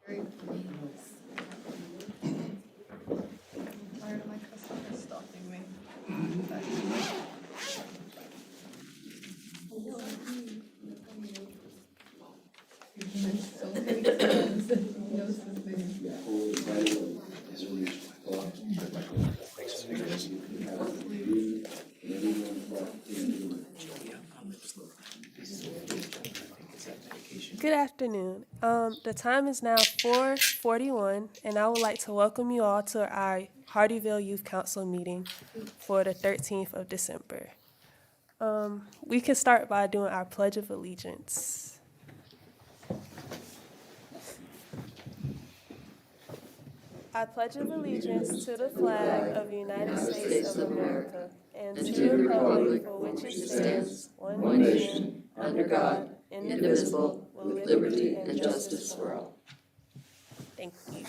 Tired of my customers stalking me. So many times. He knows his name. Good afternoon. The time is now 4:41, and I would like to welcome you all to our Hardyville Youth Council meeting for the 13th of December. We can start by doing our Pledge of Allegiance. I pledge of allegiance to the flag of the United States of America and to the republic for which it stands, one nation, under God, indivisible, with liberty and justice for all. Thank you.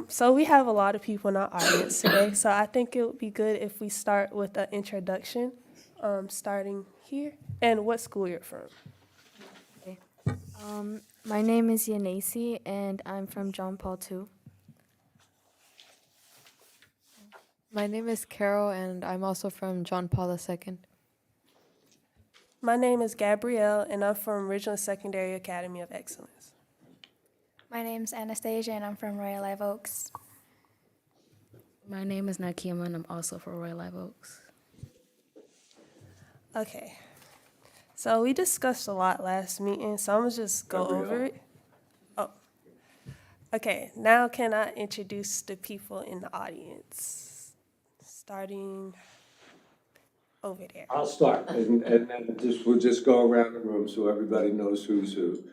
So we have a lot of people in our audience today, so I think it would be good if we start with an introduction, starting here, and what school you're from. My name is Yanesi, and I'm from John Paul II. My name is Carol, and I'm also from John Paul II. My name is Gabrielle, and I'm from Ridgeland Secondary Academy of Excellence. My name's Anastasia, and I'm from Royal Live Oaks. My name is Nakima, and I'm also from Royal Live Oaks. Okay, so we discussed a lot last meeting, so I'm gonna just go over it. Oh, okay, now can I introduce the people in the audience? Starting over there. I'll start, and then we'll just go around the room so everybody knows who's who.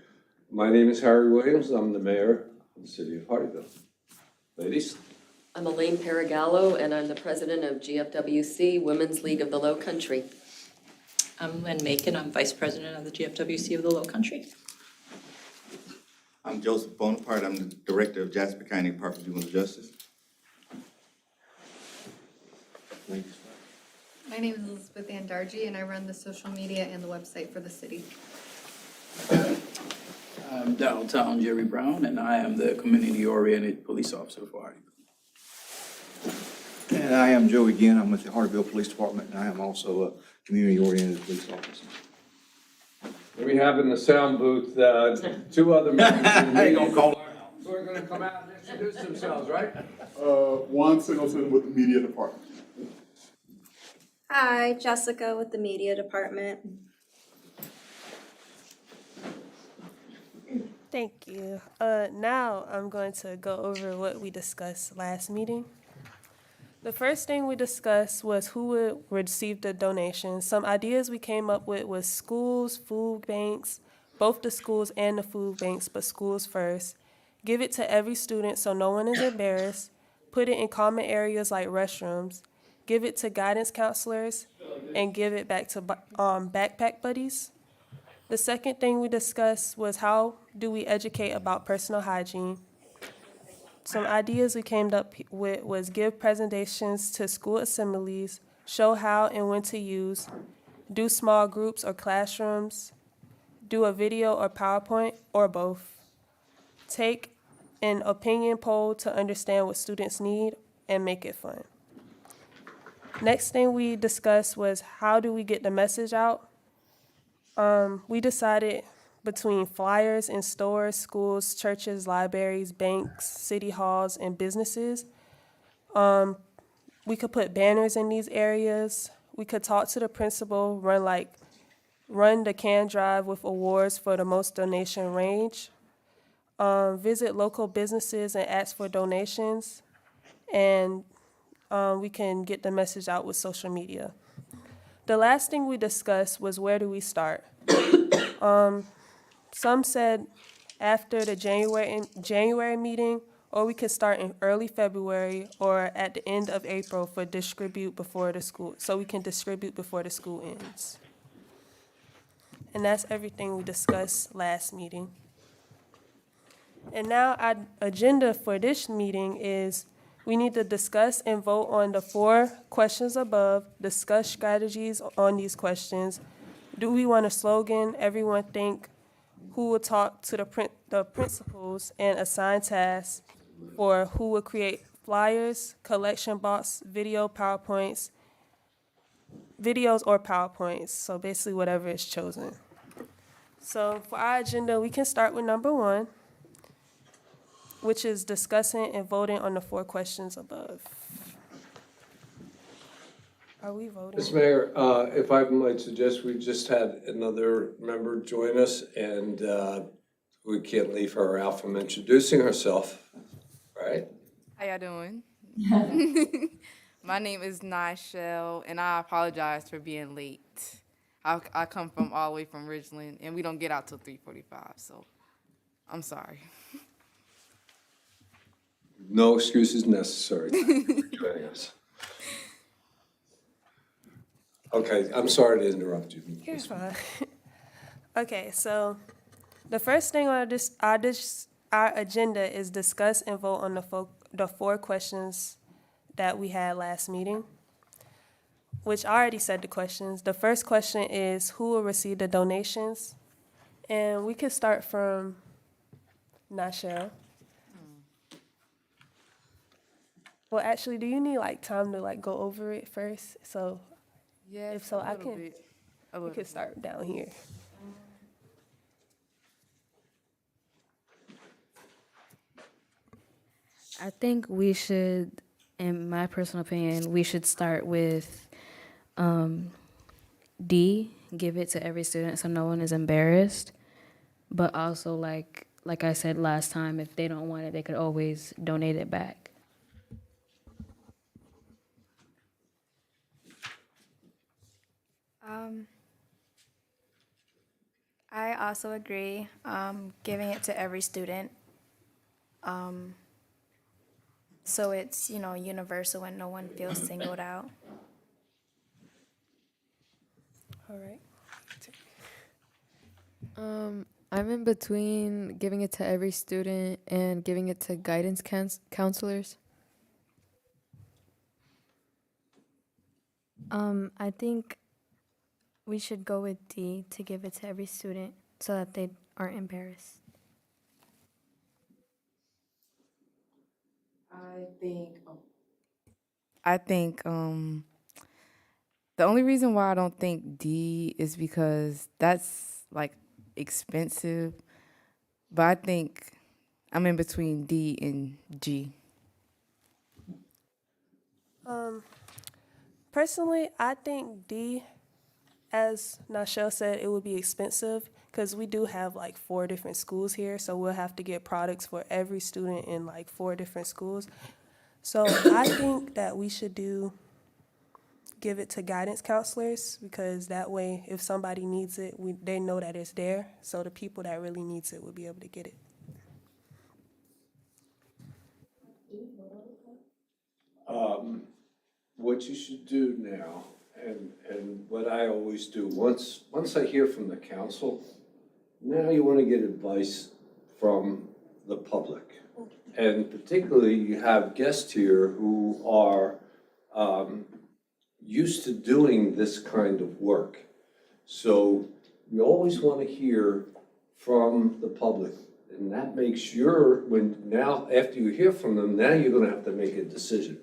My name is Harry Williams, I'm the mayor of the city of Hardyville. Ladies? I'm Elaine Paragallo, and I'm the president of GFWC Women's League of the Low Country. I'm Lynn Macon. I'm vice president of the GFWC of the Low Country. I'm Joseph Bonaparte. I'm the director of Jasper County Department of Juvenile Justice. Ladies. My name is Elizabeth Andarji, and I run the social media and the website for the city. I'm downtown Jerry Brown, and I am the community-oriented police officer for Hardyville. And I am Joe again. I'm with the Hardyville Police Department, and I am also a community-oriented police officer. We have in the sound booth, two other members of the media. call So we're gonna come out and introduce themselves, right? Juan Singleton with the media department. Hi, Jessica with the media department. Thank you. Now I'm going to go over what we discussed last meeting. The first thing we discussed was who would receive the donations. Some ideas we came up with was schools, food banks, both the schools and the food banks, but schools first. Give it to every student so no one is embarrassed. Put it in common areas like restrooms. Give it to guidance counselors, and give it back to backpack buddies. The second thing we discussed was how do we educate about personal hygiene. Some ideas we came up with was give presentations to school assemblies, show how and when to use, do small groups or classrooms, do a video or PowerPoint or both, take an opinion poll to understand what students need and make it fun. Next thing we discussed was how do we get the message out. We decided between flyers in stores, schools, churches, libraries, banks, city halls, and businesses. We could put banners in these areas. We could talk to the principal, run the can drive with awards for the most donation range. Visit local businesses and ask for donations. And we can get the message out with social media. The last thing we discussed was where do we start? Some said after the January meeting, or we could start in early February or at the end of April for distribute before the school, so we can distribute before the school ends. And that's everything we discussed last meeting. And now our agenda for this meeting is we need to discuss and vote on the 4 questions above, discuss strategies on these questions, Do we want a slogan? Everyone think. Who will talk to the principals and assign tasks for who will create flyers, collection box, videos or PowerPoints. So basically whatever is chosen. So for our agenda, we can start with number 1, which is discussing and voting on the 4 questions above. Are we voting? Mr. Mayor, if I might suggest, we just had another member join us, and we can't leave her out from introducing herself, right? How y'all doing? My name is Nishelle, and I apologize for being late. I come from all the way from Ridgeland, and we don't get out till 3:45, so I'm sorry. No excuses necessary. Thank you for joining us. Okay, I'm sorry to interrupt you. You're fine. Okay, so the first thing on our agenda is discuss and vote on the 4 questions that we had last meeting, which I already said the questions. The first question is who will receive the donations? And we can start from Nashelle. Well, actually, do you need like time to like go over it first? So Yes, if so, a little bit. we could start down here. I think we should, in my personal opinion, we should start with D, give it to every student so no one is embarrassed. But also, like I said last time, if they don't want it, they could always donate it back. I also agree, giving it to every student. So it's, universal and no one feels singled out. All right. I'm in between giving it to every student and giving it to guidance counselors. I think we should go with D to give it to every student so that they aren't embarrassed. I think the only reason why I don't think D is because that's like expensive, but I think I'm in between D and G. Personally, I think D, as Nashelle said, it would be expensive because we do have like 4 different schools here, so we'll have to get products for every student in like 4 different schools. So I think that we should give it to guidance counselors because that way, if somebody needs it, they know that it's there. So the people that really needs it will be able to get it. What you should do now, and what I always do, once I hear from the council, now you want to get advice from the public. And particularly, you have guests here who are used to doing this kind of work. So you always want to hear from the public. And that makes after you hear from them, now you're going to have to make a decision.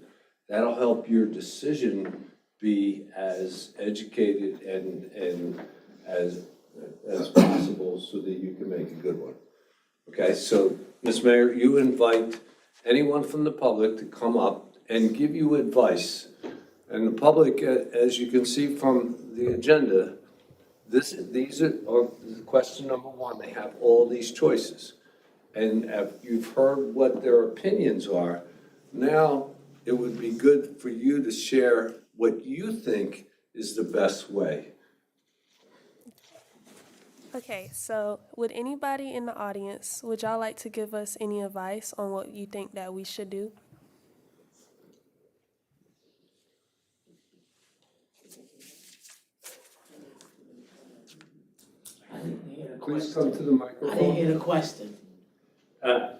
That'll help your decision be as educated and as possible so that you can make a good one. Okay, so Ms. Mayor, you invite anyone from the public to come up and give you advice. And the public, as you can see from the agenda, these are question number 1. They have all these choices. And you've heard what their opinions are. Now, it would be good for you to share what you think is the best way. Okay, so would anybody in the audience, would y'all like to give us any advice on what you think that we should do? Please come to the microphone. I didn't hear the question.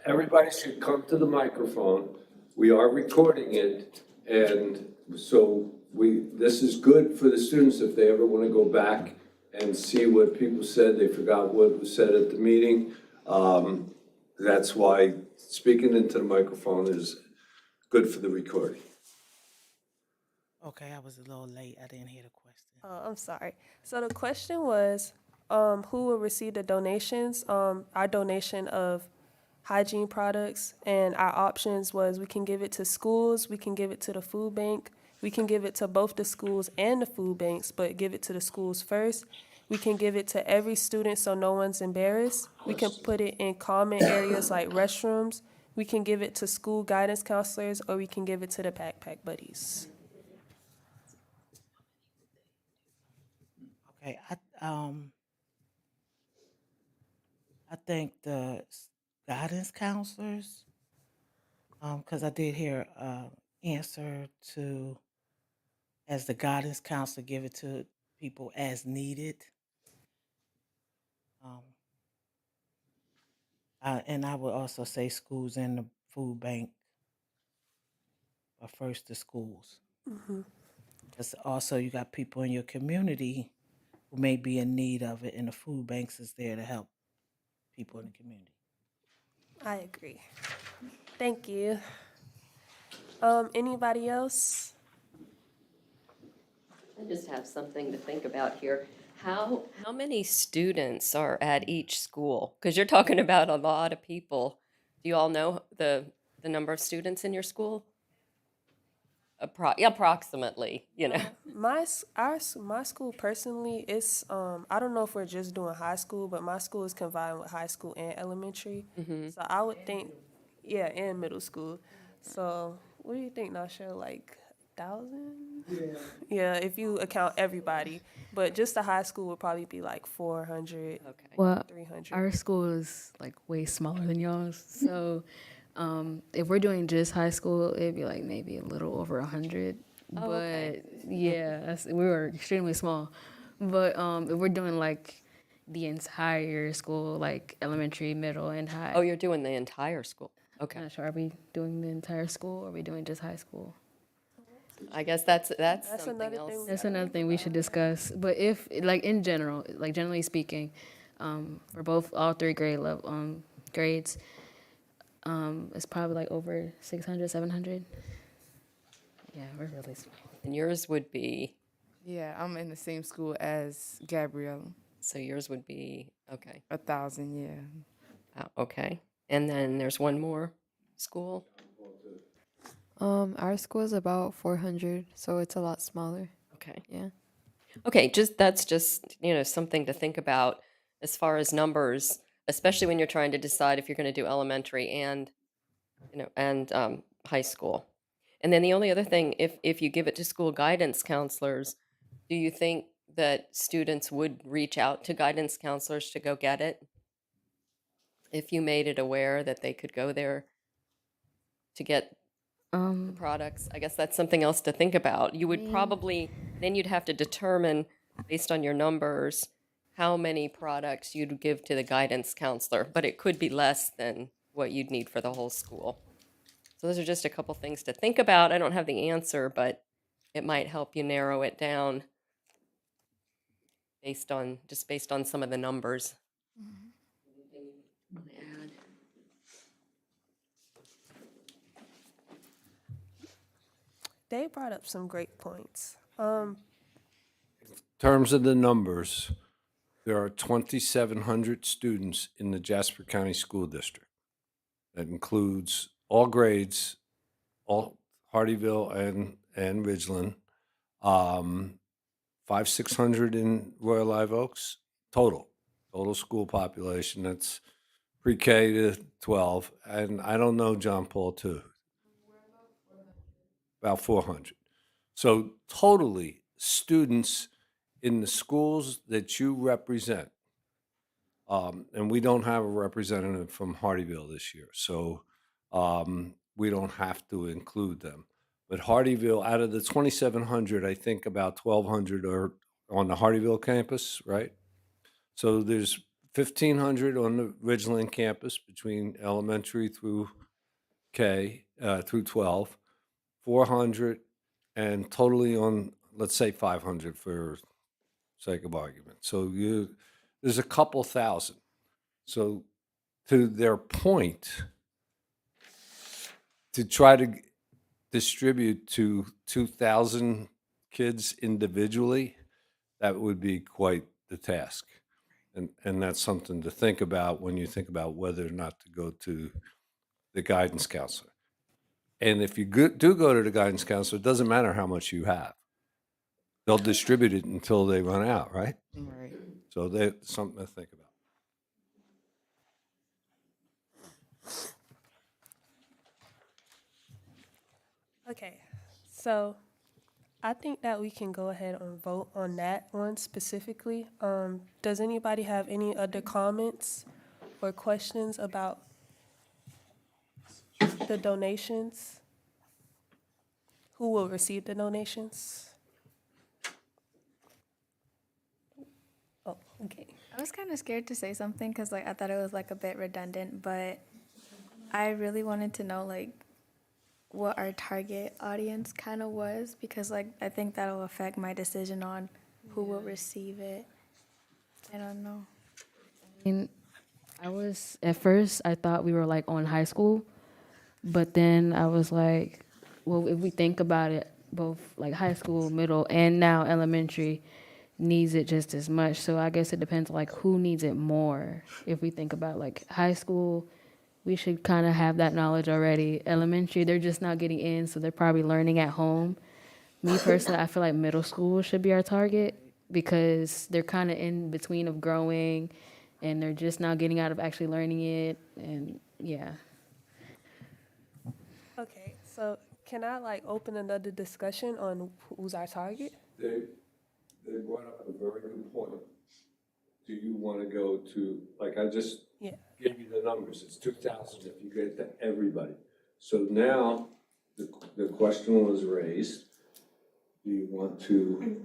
Everybody should come to the microphone. We are recording it, and so this is good for the students if they ever want to go back and see what people said. They forgot what was said at the meeting. That's why speaking into the microphone is good for the recording. Okay, I was a little late. I didn't hear the question. Oh, I'm sorry. So the question was, who will receive the donations? Our donation of hygiene products, and our options was we can give it to schools, we can give it to the food bank, we can give it to both the schools and the food banks, but give it to the schools first. We can give it to every student so no one's embarrassed. We can put it in common areas like restrooms. We can give it to school guidance counselors, or we can give it to the backpack buddies. Okay, I think the guidance counselors, because I did hear answer to as the guidance counselor give it to people as needed. And I would also say schools and the food bank, but first the schools. Because also you got people in your community who may be in need of it, and the food banks is there to help people in the community. I agree. Thank you. Anybody else? I just have something to think about here. How many students are at each school? Because you're talking about a lot of people. Do you all know the number of students in your school? Approximately, you know. My school personally is I don't know if we're just doing high school, but my school is combined with high school and elementary. So I would think, yeah, and middle school. So what do you think, Nasha? Like 1,000? Yeah, if you account everybody. But just the high school would probably be like 400, Well, 300. our school is like way smaller than y'all's. So if we're doing just high school, it'd be like maybe a little over 100. Oh, but okay. yeah, we were extremely small. But if we're doing like the entire school, like elementary, middle, and high. Oh, you're doing the entire school. I'm Okay. not sure. Are we doing the entire school or are we doing just high school? I guess that's something another else. thing. That's another thing we should discuss. But if, like in general, like generally speaking, for both all three grades, it's probably like over 600, 700. Yeah, we're really small. And yours would be, Yeah, I'm in the same school as Gabrielle. so yours would be, okay. 1,000, yeah. Okay. And then there's one more school? Our school is about 400, so it's a lot smaller. Okay. Yeah. Okay, that's just, something to think about as far as numbers, especially when you're trying to decide if you're going to do elementary and, high school. And then the only other thing, if you give it to school guidance counselors, do you think that students would reach out to guidance counselors to go get it? If you made it aware that they could go there to get the products, I guess that's something else to think about. You would probably, then you'd have to determine, based on your numbers, how many products you'd give to the guidance counselor, but it could be less than what you'd need for the whole school. So those are just a couple things to think about. I don't have the answer, but it might help you narrow it down based on some of the numbers. Anything you want to add? They brought up some great points. In terms of the numbers, there are 2,700 students in the Jasper County School District. That includes all grades, all Hardeeville and Ridgeland, 600 in Royal Live Oaks, total school population. That's pre-K to 12, and I don't know John Paul too. About 400. So totally, students in the schools that you represent, and we don't have a representative from Hardeeville this year, so we don't have to include them. But Hardeeville, out of the 2,700, I think about 1,200 are on the Hardeeville campus, right? So there's 1,500 on the Ridgeland campus between elementary through K, through 12, 400, and totally on, let's say 500 for sake of argument. So there's a couple thousand. So to their point, to try to distribute to 2,000 kids individually, that would be quite the task. And that's something to think about when you think about whether or not to go to the guidance counselor. And if you do go to the guidance counselor, it doesn't matter how much you have. They'll distribute it until they run out, right? Right. So that's something to think about. Okay, so I think that we can go ahead and vote on that one specifically. Does anybody have any other comments or questions about the donations? Who will receive the donations? Oh, okay. I was kind of scared to say something because like I thought it was like a bit redundant, but I really wanted to know like what our target audience kind of was because like I think that'll affect my decision on who will receive it. I don't know. And at first, I thought we were like on high school, but then I was like, well, if we think about it, both like high school, middle, and now elementary needs it just as much. So I guess it depends like who needs it more. If we think about like high school, we should kind of have that knowledge already. Elementary, they're just now getting in, so they're probably learning at home. Me personally, I feel like middle school should be our target because they're kind of in between of growing and they're just now getting out of actually learning it. And yeah. Okay, so can I like open another discussion on who's our target? They brought up a very good point. Do you want to go to, like I just Yeah. gave you the numbers, it's 2,000 if you get to everybody. So now the question was raised, do you want to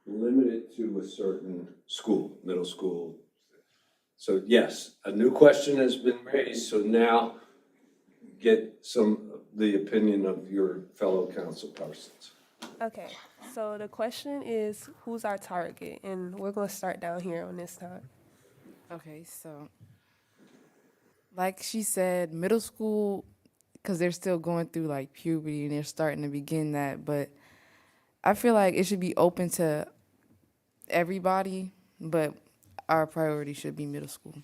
limit it to a certain school, middle school? So yes, a new question has been raised, so now get the opinion of your fellow council persons. Okay, so the question is who's our target? And we're going to start down here on this time. Okay, so like she said, middle school, because they're still going through like puberty and they're starting to begin that, but I feel like it should be open to everybody, but our priority should be middle school.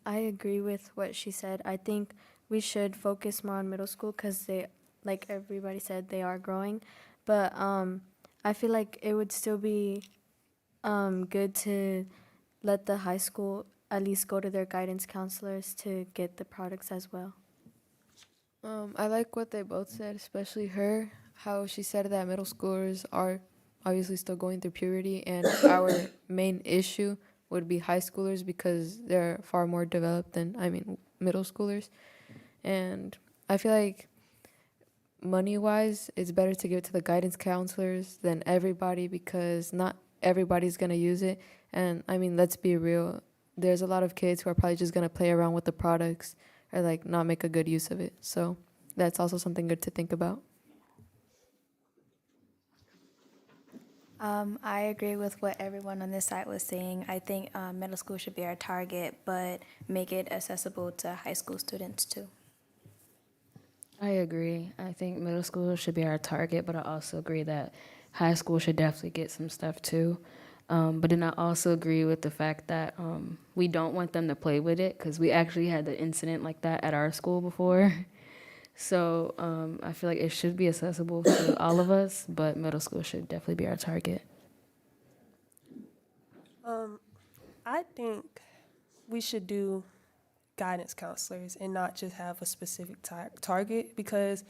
I agree with what she said. I think we should focus more on middle school because they, like everybody said, they are growing. But I feel like it would still be good to let the high school at least go to their guidance counselors to get the products as well. I like what they both said, especially her, how she said that middle schoolers are obviously still going through puberty, and our main issue would be high schoolers because they're far more developed than, middle schoolers. And I feel like money-wise, it's better to give it to the guidance counselors than everybody because not everybody's going to use it. And, let's be real. There's a lot of kids who are probably just going to play around with the products or, not make a good use of it. So that's also something good to think about. I agree with what everyone on this side was saying. I think middle school should be our target, but make it accessible to high school students too. I agree. I think middle school should be our target, but I also agree that high school should definitely get some stuff too. But then I also agree with the fact that we don't want them to play with it because we actually had the incident like that at our school before. So I feel like it should be accessible to all of us, but middle school should definitely be our target. I think we should do guidance counselors and not just have a specific target because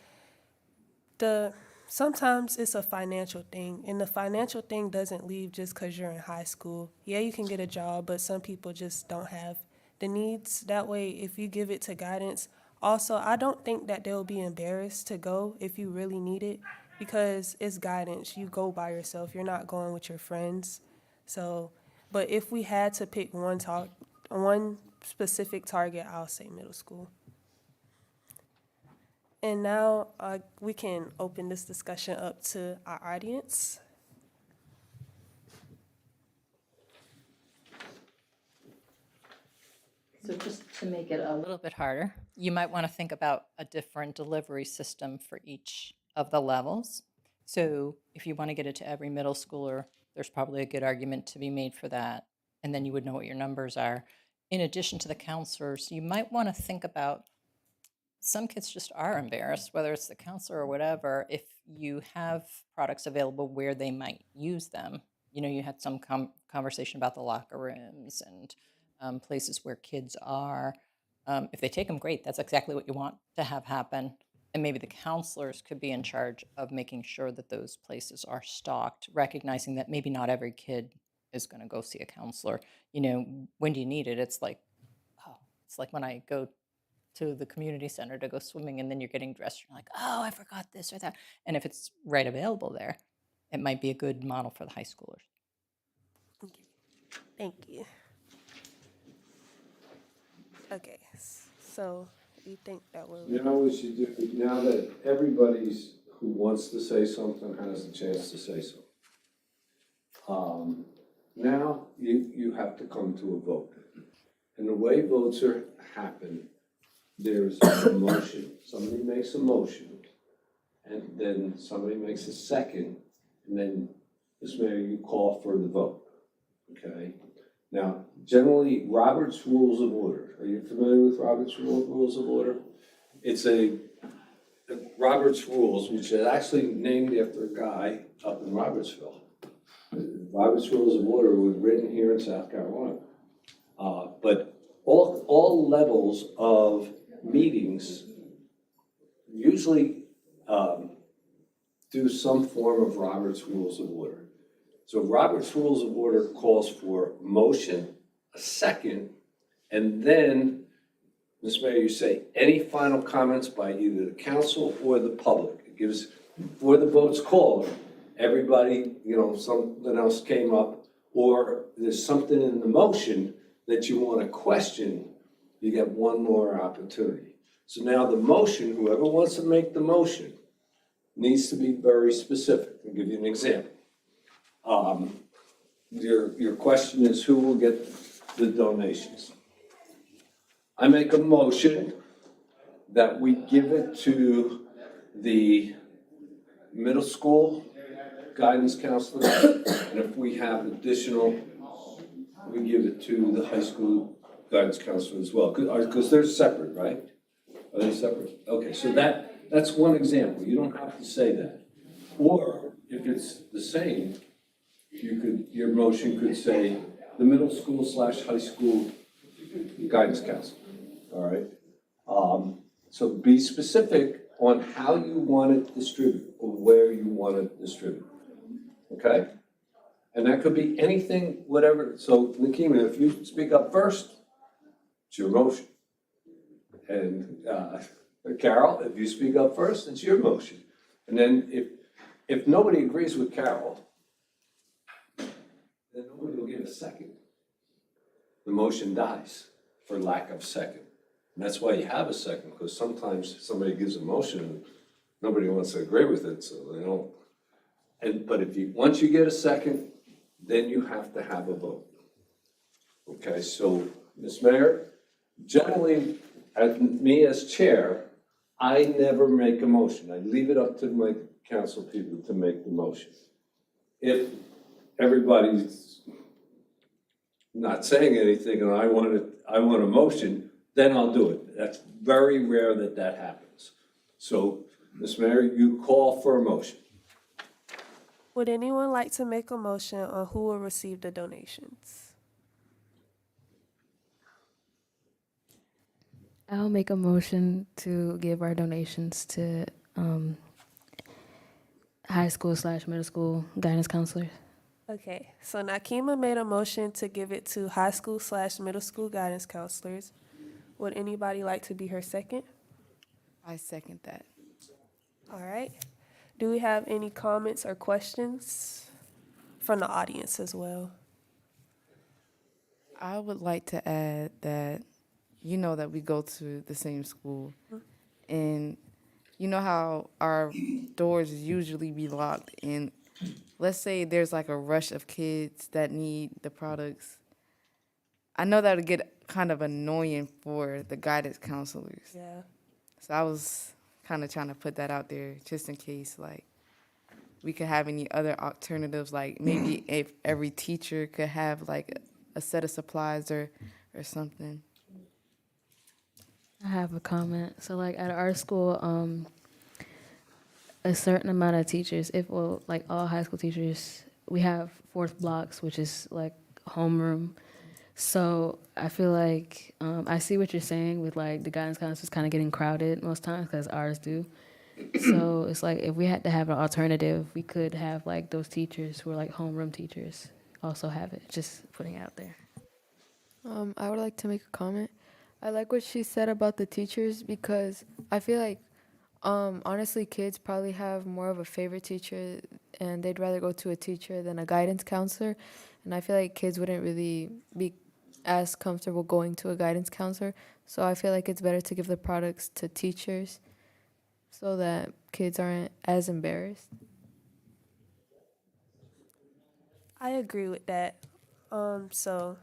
sometimes it's a financial thing, and the financial thing doesn't leave just because you're in high school. Yeah, you can get a job, but some people just don't have the needs. That way, if you give it to guidance, also, I don't think that they'll be embarrassed to go if you really need it because it's guidance. You go by yourself. You're not going with your friends. So, but if we had to pick one specific target, I'll say middle school. And now we can open this discussion up to our audience. So just to make it a little bit harder, you might want to think about a different delivery system for each of the levels. So if you want to get it to every middle schooler, there's probably a good argument to be made for that. And then you would know what your numbers are. In addition to the counselors, you might want to think about, some kids just are embarrassed, whether it's the counselor or whatever, if you have products available where they might use them. You know, you had some conversation about the locker rooms and places where kids are. If they take them, great. That's exactly what you want to have happen. And maybe the counselors could be in charge of making sure that those places are stocked, recognizing that maybe not every kid is going to go see a counselor. You know, when do you need it? It's like when I go to the community center to go swimming and then you're getting dressed. You're like, oh, I forgot this or that. And if it's right available there, it might be a good model for the high schoolers. Thank you. Okay, so you think that will... You know what you do, now that everybody's who wants to say something has a chance to say something. Now you have to come to a vote. And the way votes happen, there's a motion. Somebody makes a motion, and then somebody makes a second, and then Ms. Mayor, you call for the vote, okay? Now, generally, Robert's Rules of Order. Are you familiar with Robert's Rules of Order? It's Robert's Rules, which is actually named after a guy up in Robertsville. Robert's Rules of Order were written here in South Carolina. But all levels of meetings usually do some form of Robert's Rules of Order. So Robert's Rules of Order calls for motion, a second, and then, Ms. Mayor, you say any final comments by either the council or the public. It gives, before the vote's called, everybody, you know, something else came up, or there's something in the motion that you want to question, you get one more opportunity. So now the motion, whoever wants to make the motion, needs to be very specific. I'll give you an example. Your question is who will get the donations? I make a motion that we give it to the middle school guidance counselor, and if we have additional, we give it to the high school guidance counselor as well, because they're separate, right? Are they separate? Okay, so that's one example. You don't have to say that. Or if it's the same, your motion could say the middle school / high school guidance counselor, all right? So be specific on how you want it distributed or where you want it distributed, okay? And that could be anything, whatever. So Nikema, if you speak up first, it's your motion. And Carol, if you speak up first, it's your motion. And then if nobody agrees with Carol, then nobody will get a second. The motion dies for lack of second. And that's why you have a second, because sometimes somebody gives a motion and nobody wants to agree with it, so they don't. But once you get a second, then you have to have a vote. Okay, so Ms. Mayor, generally, me as chair, I never make a motion. I leave it up to my council people to make the motion. If everybody's not saying anything and I want a motion, then I'll do it. That's very rare that happens. So, Ms. Mayor, you call for a motion. Would anyone like to make a motion on who will receive the donations? I'll make a motion to give our donations to high school / middle school guidance counselors. Okay, so Nakima made a motion to give it to high school / middle school guidance counselors. Would anybody like to be her second? I second that. All right. Do we have any comments or questions from the audience as well? I would like to add that, you know, that we go to the same school, and you know how our doors usually be locked, and let's say there's like a rush of kids that need the products. I know that would get kind of annoying for the guidance counselors. Yeah. So I was kind of trying to put that out there just in case, like, we could have any other alternatives, like maybe if every teacher could have like a set of supplies or something. I have a comment. So like at our school, a certain amount of teachers, like all high school teachers, we have fourth blocks, which is like homeroom. So I feel like I see what you're saying with like the guidance counselors kind of getting crowded most times because ours do. So it's like if we had to have an alternative, we could have like those teachers who are like homeroom teachers also have it. Just putting it out there. I would like to make a comment. I like what she said about the teachers because I feel like, honestly, kids probably have more of a favorite teacher and they'd rather go to a teacher than a guidance counselor. And I feel like kids wouldn't really be as comfortable going to a guidance counselor. So I feel like it's better to give the products to teachers so that kids aren't as embarrassed. I agree with that. So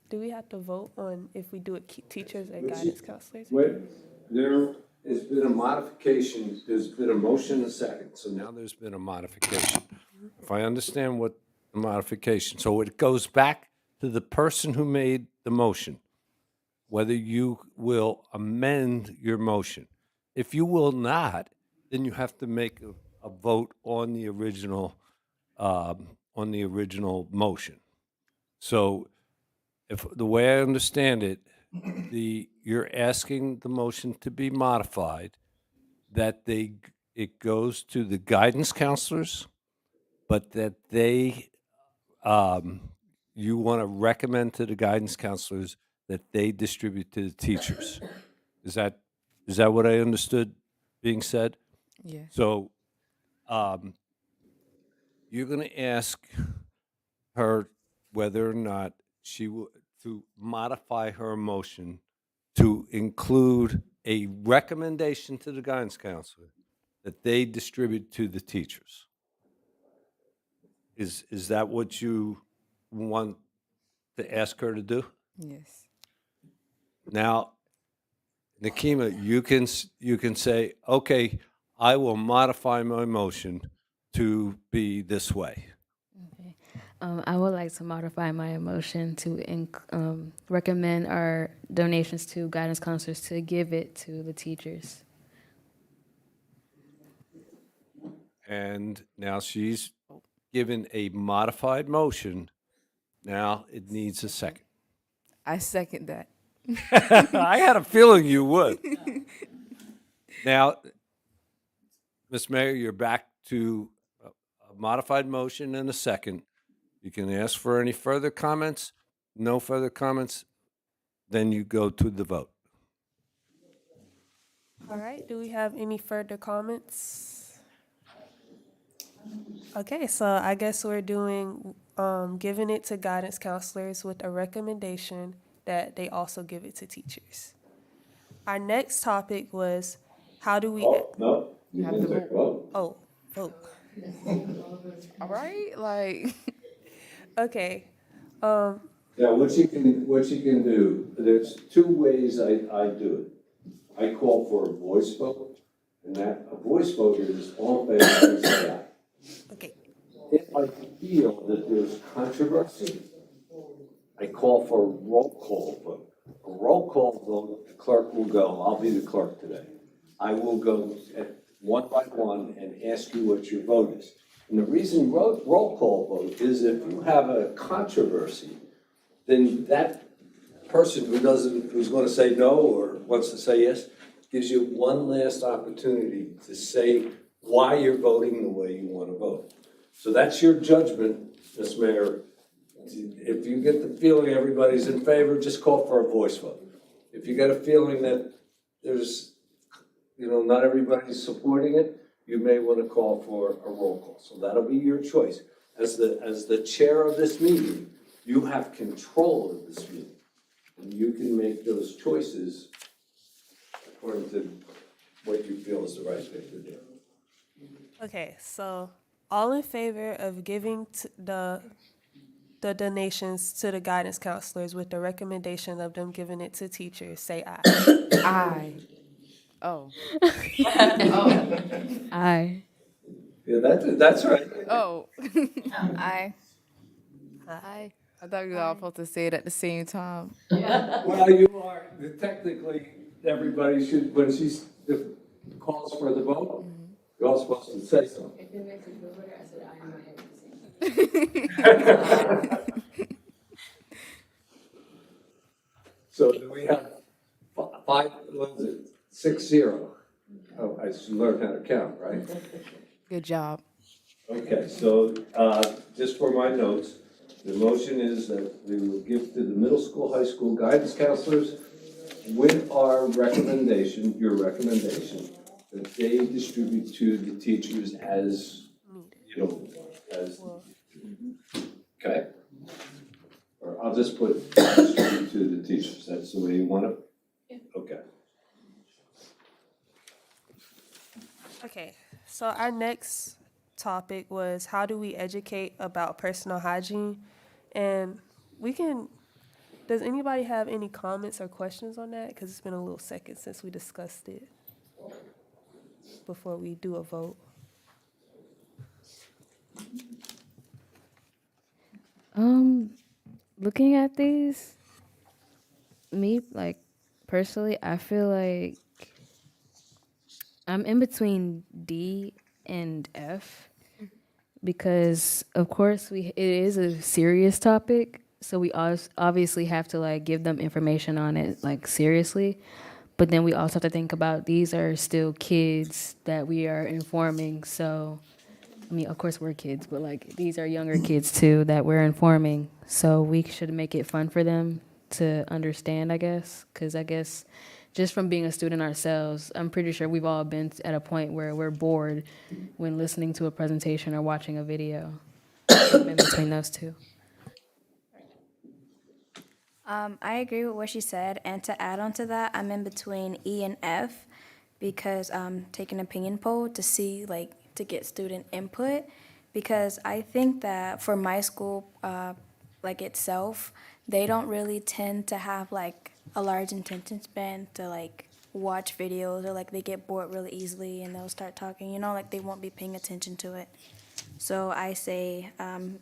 do we have to vote on if we do it teachers or guidance counselors? There has been a modification, there's been a motion and a second, so now there's been a modification. If I understand what the modification, so it goes back to the person who made the motion, whether you will amend your motion. If you will not, then you have to make a vote on the original motion. So if the way I understand it, you're asking the motion to be modified, that it goes to the guidance counselors, but that you want to recommend to the guidance counselors that they distribute to the teachers. Is that what I understood being said? Yeah. So you're going to ask her whether or not she will to modify her motion to include a recommendation to the guidance counselor that they distribute to the teachers. Is that what you want to ask her to do? Yes. Now, Nikema, you can say, okay, I will modify my motion to be this way. Okay. I would like to modify my motion to recommend our donations to guidance counselors to give it to the teachers. And now she's given a modified motion. Now it needs a second. I second that. I had a feeling you would. Now, Ms. Mayor, you're back to a modified motion and a second. You can ask for any further comments. No further comments, then you go to the vote. All right, do we have any further comments? Okay, so I guess we're doing, giving it to guidance counselors with a recommendation that they also give it to teachers. Our next topic was, how do we? Oh, no, you have didn't to take a vote. Oh, vote. All right, like. Okay. Now, what you can do, there's two ways I do it. I call for a voice vote, and that a voice vote is all in favor, please say aye. Okay. If I feel that there's controversy, I call for a roll call vote. A roll call vote, the clerk will go, I'll be the clerk today. I will go one by one and ask you what your vote is. And the reason roll call vote is if you have a controversy, then that person who's going to say no or wants to say yes, gives you one last opportunity to say why you're voting the way you want to vote. So that's your judgment, Ms. Mayor. If you get the feeling everybody's in favor, just call for a voice vote. If you get a feeling that there's, not everybody's supporting it, you may want to call for a roll call. So that'll be your choice. As the chair of this meeting, you have control of this meeting. And you can make those choices according to what you feel is the right thing to do. Okay, so all in favor of giving the the donations to the guidance counselors with the recommendation of them giving it to teachers, say aye. I. Oh. Aye. Yeah, that's right. Oh. Aye. I I thought we were all supposed to say it at the same time. Well, you are, technically, everybody should, when she's, calls for the vote, you're all supposed to say something. If it makes you feel better, I said I am my head. So do we have five, what is it, 6-0? Oh, I should learn how to count, right? Good job. Okay, so, just for my notes, the motion is that we will give to the middle school, high school guidance counselors with our recommendation, your recommendation, that they distribute to the teachers as, you know, as, okay? Or I'll just put distribute to the teachers, that's the way you want it? Yeah. Okay. Okay, so our next topic was how do we educate about personal hygiene? And does anybody have any comments or questions on that? Because it's been a little second since we discussed it before we do a vote. Looking at these, me, like, personally, I feel like I'm in between D and F because, of course, it is a serious topic, so we obviously have to, like, give them information on it, like, seriously. But then we also have to think about these are still kids that we are informing, so I mean, of course we're kids, but like these are younger kids too that we're informing. So we should make it fun for them to understand, I guess. Because I guess just from being a student ourselves, I'm pretty sure we've all been at a point where we're bored when listening to a presentation or watching a video. In between those two. I agree with what she said, and to add on to that, I'm in between E and F because I'm taking an opinion poll to see, like, to get student input, because I think that for my school, like itself, they don't really tend to have like a large attention span to like watch videos, or like they get bored really easily and they'll start talking, you know, like they won't be paying attention to it. So I say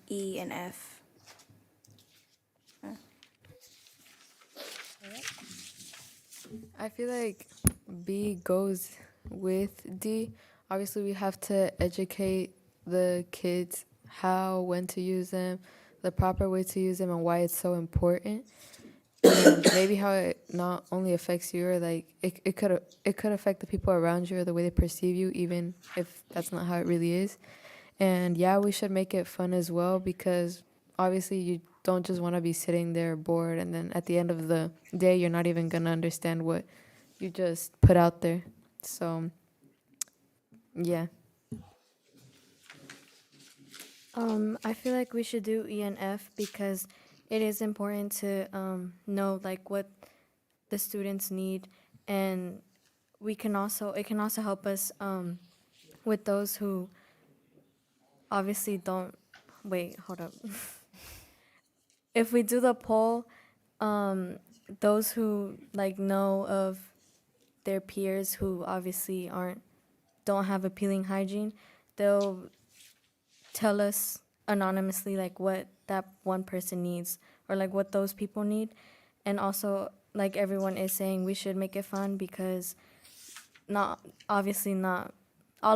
E and F. I feel like B goes with D. Obviously, we have to educate the kids how, when to use them, the proper way to use them, and why it's so important. And maybe how it not only affects you, or like it could affect the people around you or the way they perceive you, even if that's not how it really is. And yeah, we should make it fun as well, because obviously you don't just want to be sitting there bored, and then at the end of the day, you're not even gonna understand what you just put out there. So yeah. I feel like we should do E and F because it is important to know like what the students need, and it can also help us with those who obviously don't. Wait, hold up. If we do the poll, those who like know of their peers who obviously don't have appealing hygiene, they'll tell us anonymously like what that one person needs, or like what those people need. And also, like everyone is saying, we should make it fun because not all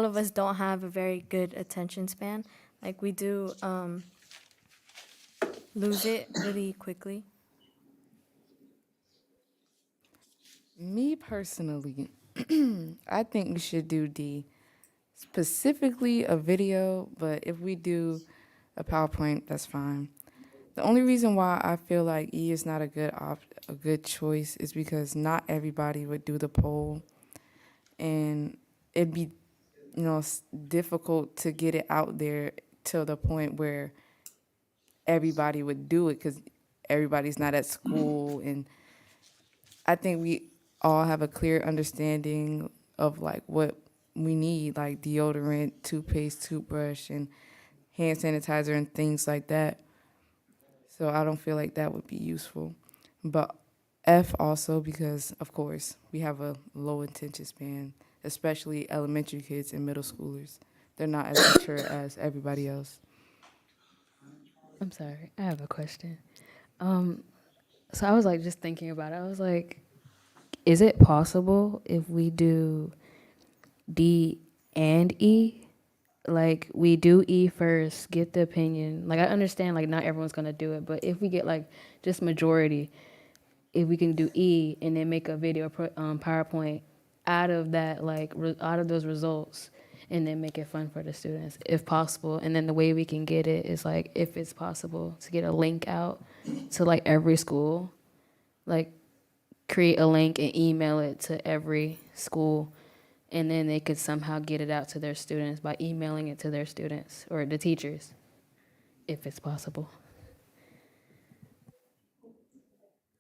of us don't have a very good attention span. Like we do lose it really quickly. Me personally, I think we should do D. Specifically a video, but if we do a PowerPoint, that's fine. The only reason why I feel like E is not a good choice is because not everybody would do the poll, and it'd be, difficult to get it out there to the point where everybody would do it because everybody's not at school. And I think we all have a clear understanding of like what we need, like deodorant, toothpaste, toothbrush, and hand sanitizer and things like that. So I don't feel like that would be useful. But F also because, of course, we have a low attention span, especially elementary kids and middle schoolers. They're not as mature as everybody else. I'm sorry, I have a question. So I was like just thinking about it. I was like, is it possible if we do D and E? Like we do E first, get the opinion. Like I understand like not everyone's gonna do it, but if we get like just majority, if we can do E and then make a video PowerPoint out of that, like out of those results, and then make it fun for the students if possible. And then the way we can get it is like if it's possible to get a link out to like every school, like create a link and email it to every school, and then they could somehow get it out to their students by emailing it to their students or the teachers, if it's possible.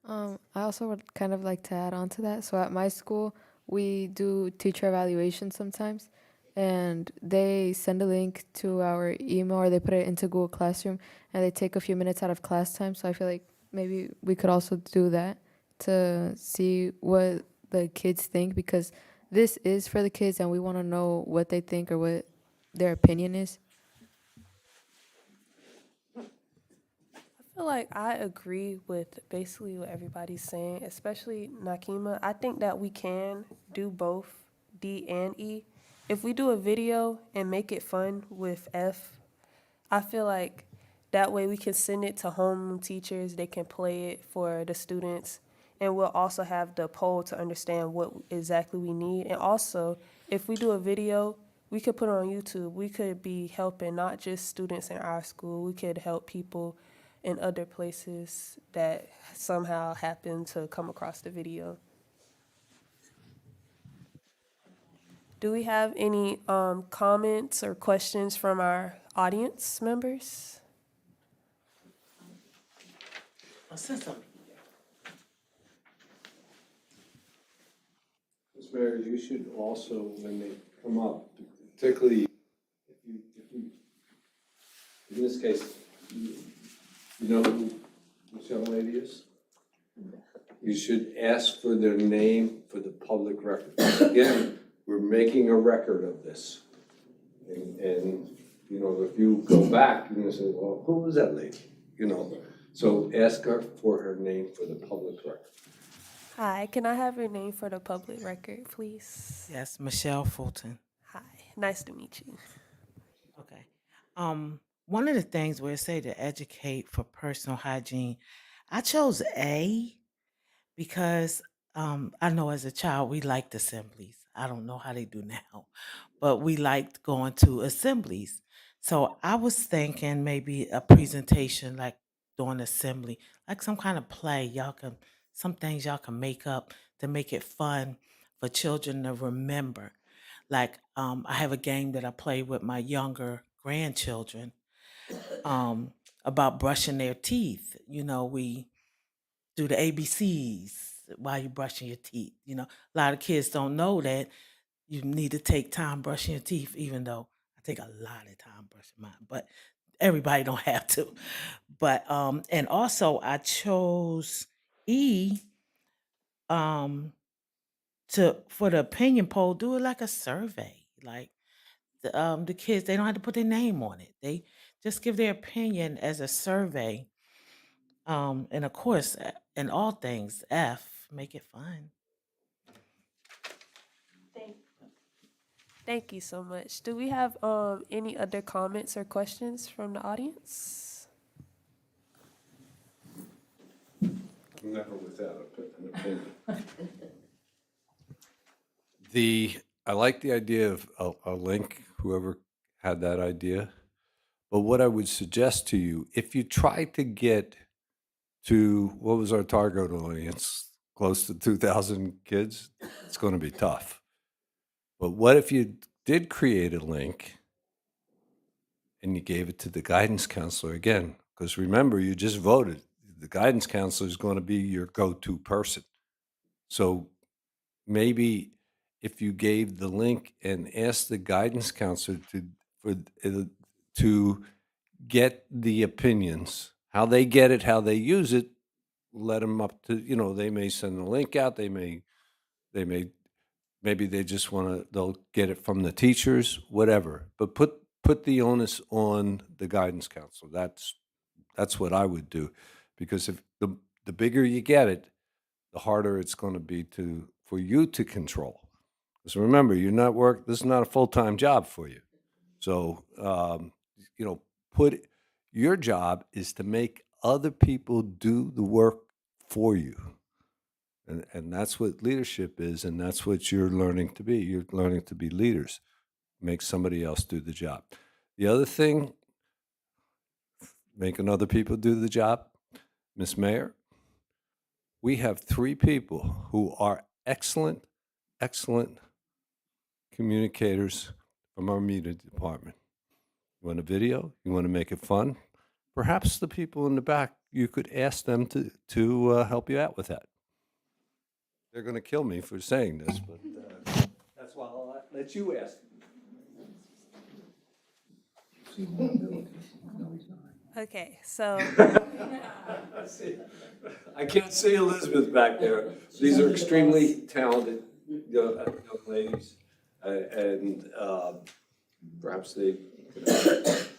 I also would kind of like to add on to that. So at my school, we do teacher evaluation sometimes, and they send a link to our email or they put it into Google Classroom, and they take a few minutes out of class time. So I feel like maybe we could also do that to see what the kids think, because this is for the kids and we want to know what they think or what their opinion is. I feel like I agree with basically what everybody's saying, especially Nakima. I think that we can do both D and E. If we do a video and make it fun with F, I feel like that way we can send it to homeroom teachers. They can play it for the students. And we'll also have the poll to understand what exactly we need. And also, if we do a video, we could put it on YouTube. We could be helping not just students in our school. We could help people in other places that somehow happen to come across the video. Do we have any comments or questions from our audience members? Ms. Mayor, you should also, when they come up, particularly if you, in this case, you know who this young lady is? You should ask for their name for the public record. Again, we're making a record of this. And you know, if you go back, you're gonna say, well, who was that lady? You know, so ask her for her name for the public record. Hi, can I have your name for the public record, please? Yes, Michelle Fulton. Hi, nice to meet you. Okay. One of the things where it say to educate for personal hygiene, I chose A because I know as a child we liked assemblies. I don't know how they do now, but we liked going to assemblies. So I was thinking maybe a presentation like during assembly, like some kind of play. Some things y'all can make up to make it fun for children to remember. Like I have a game that I play with my younger grandchildren about brushing their teeth. You know, we do the ABCs while you're brushing your teeth. You know, a lot of kids don't know that you need to take time brushing your teeth, even though I take a lot of time brushing mine, but everybody don't have to. But and also I chose E for the opinion poll, do it like a survey. Like the kids, they don't have to put their name on it. They just give their opinion as a survey. And of course, in all things, F, make it fun. Thank you so much. Do we have any other comments or questions from the audience? Never without an opinion. I like the idea of a link, whoever had that idea. But what I would suggest to you, if you try to get to, what was our target audience? Close to 2,000 kids, it's going to be tough. But what if you did create a link and you gave it to the guidance counselor again? Because remember, you just voted. The guidance counselor is going to be your go-to person. So maybe if you gave the link and asked the guidance counselor to get the opinions, How they get it, how they use it, let them up to, they may send the link out, maybe they just they'll get it from the teachers, whatever. But put the onus on the guidance counselor. That's what I would do, because if the bigger you get it, the harder it's going to be for you to control. Because remember, this is not a full-time job for you. So, your job is to make other people do the work for you. And that's what leadership is, and that's what you're learning to be. You're learning to be leaders. Make somebody else do the job. The other thing, making other people do the job, Miss Mayor, we have 3 people who are excellent communicators from our media department. You want a video? You want to make it fun? Perhaps the people in the back, you could ask them to help you out with that. They're going to kill me for saying this, but that's why I'll let you ask. Okay, so I can't see Elizabeth back there. These are extremely talented young ladies, and perhaps they.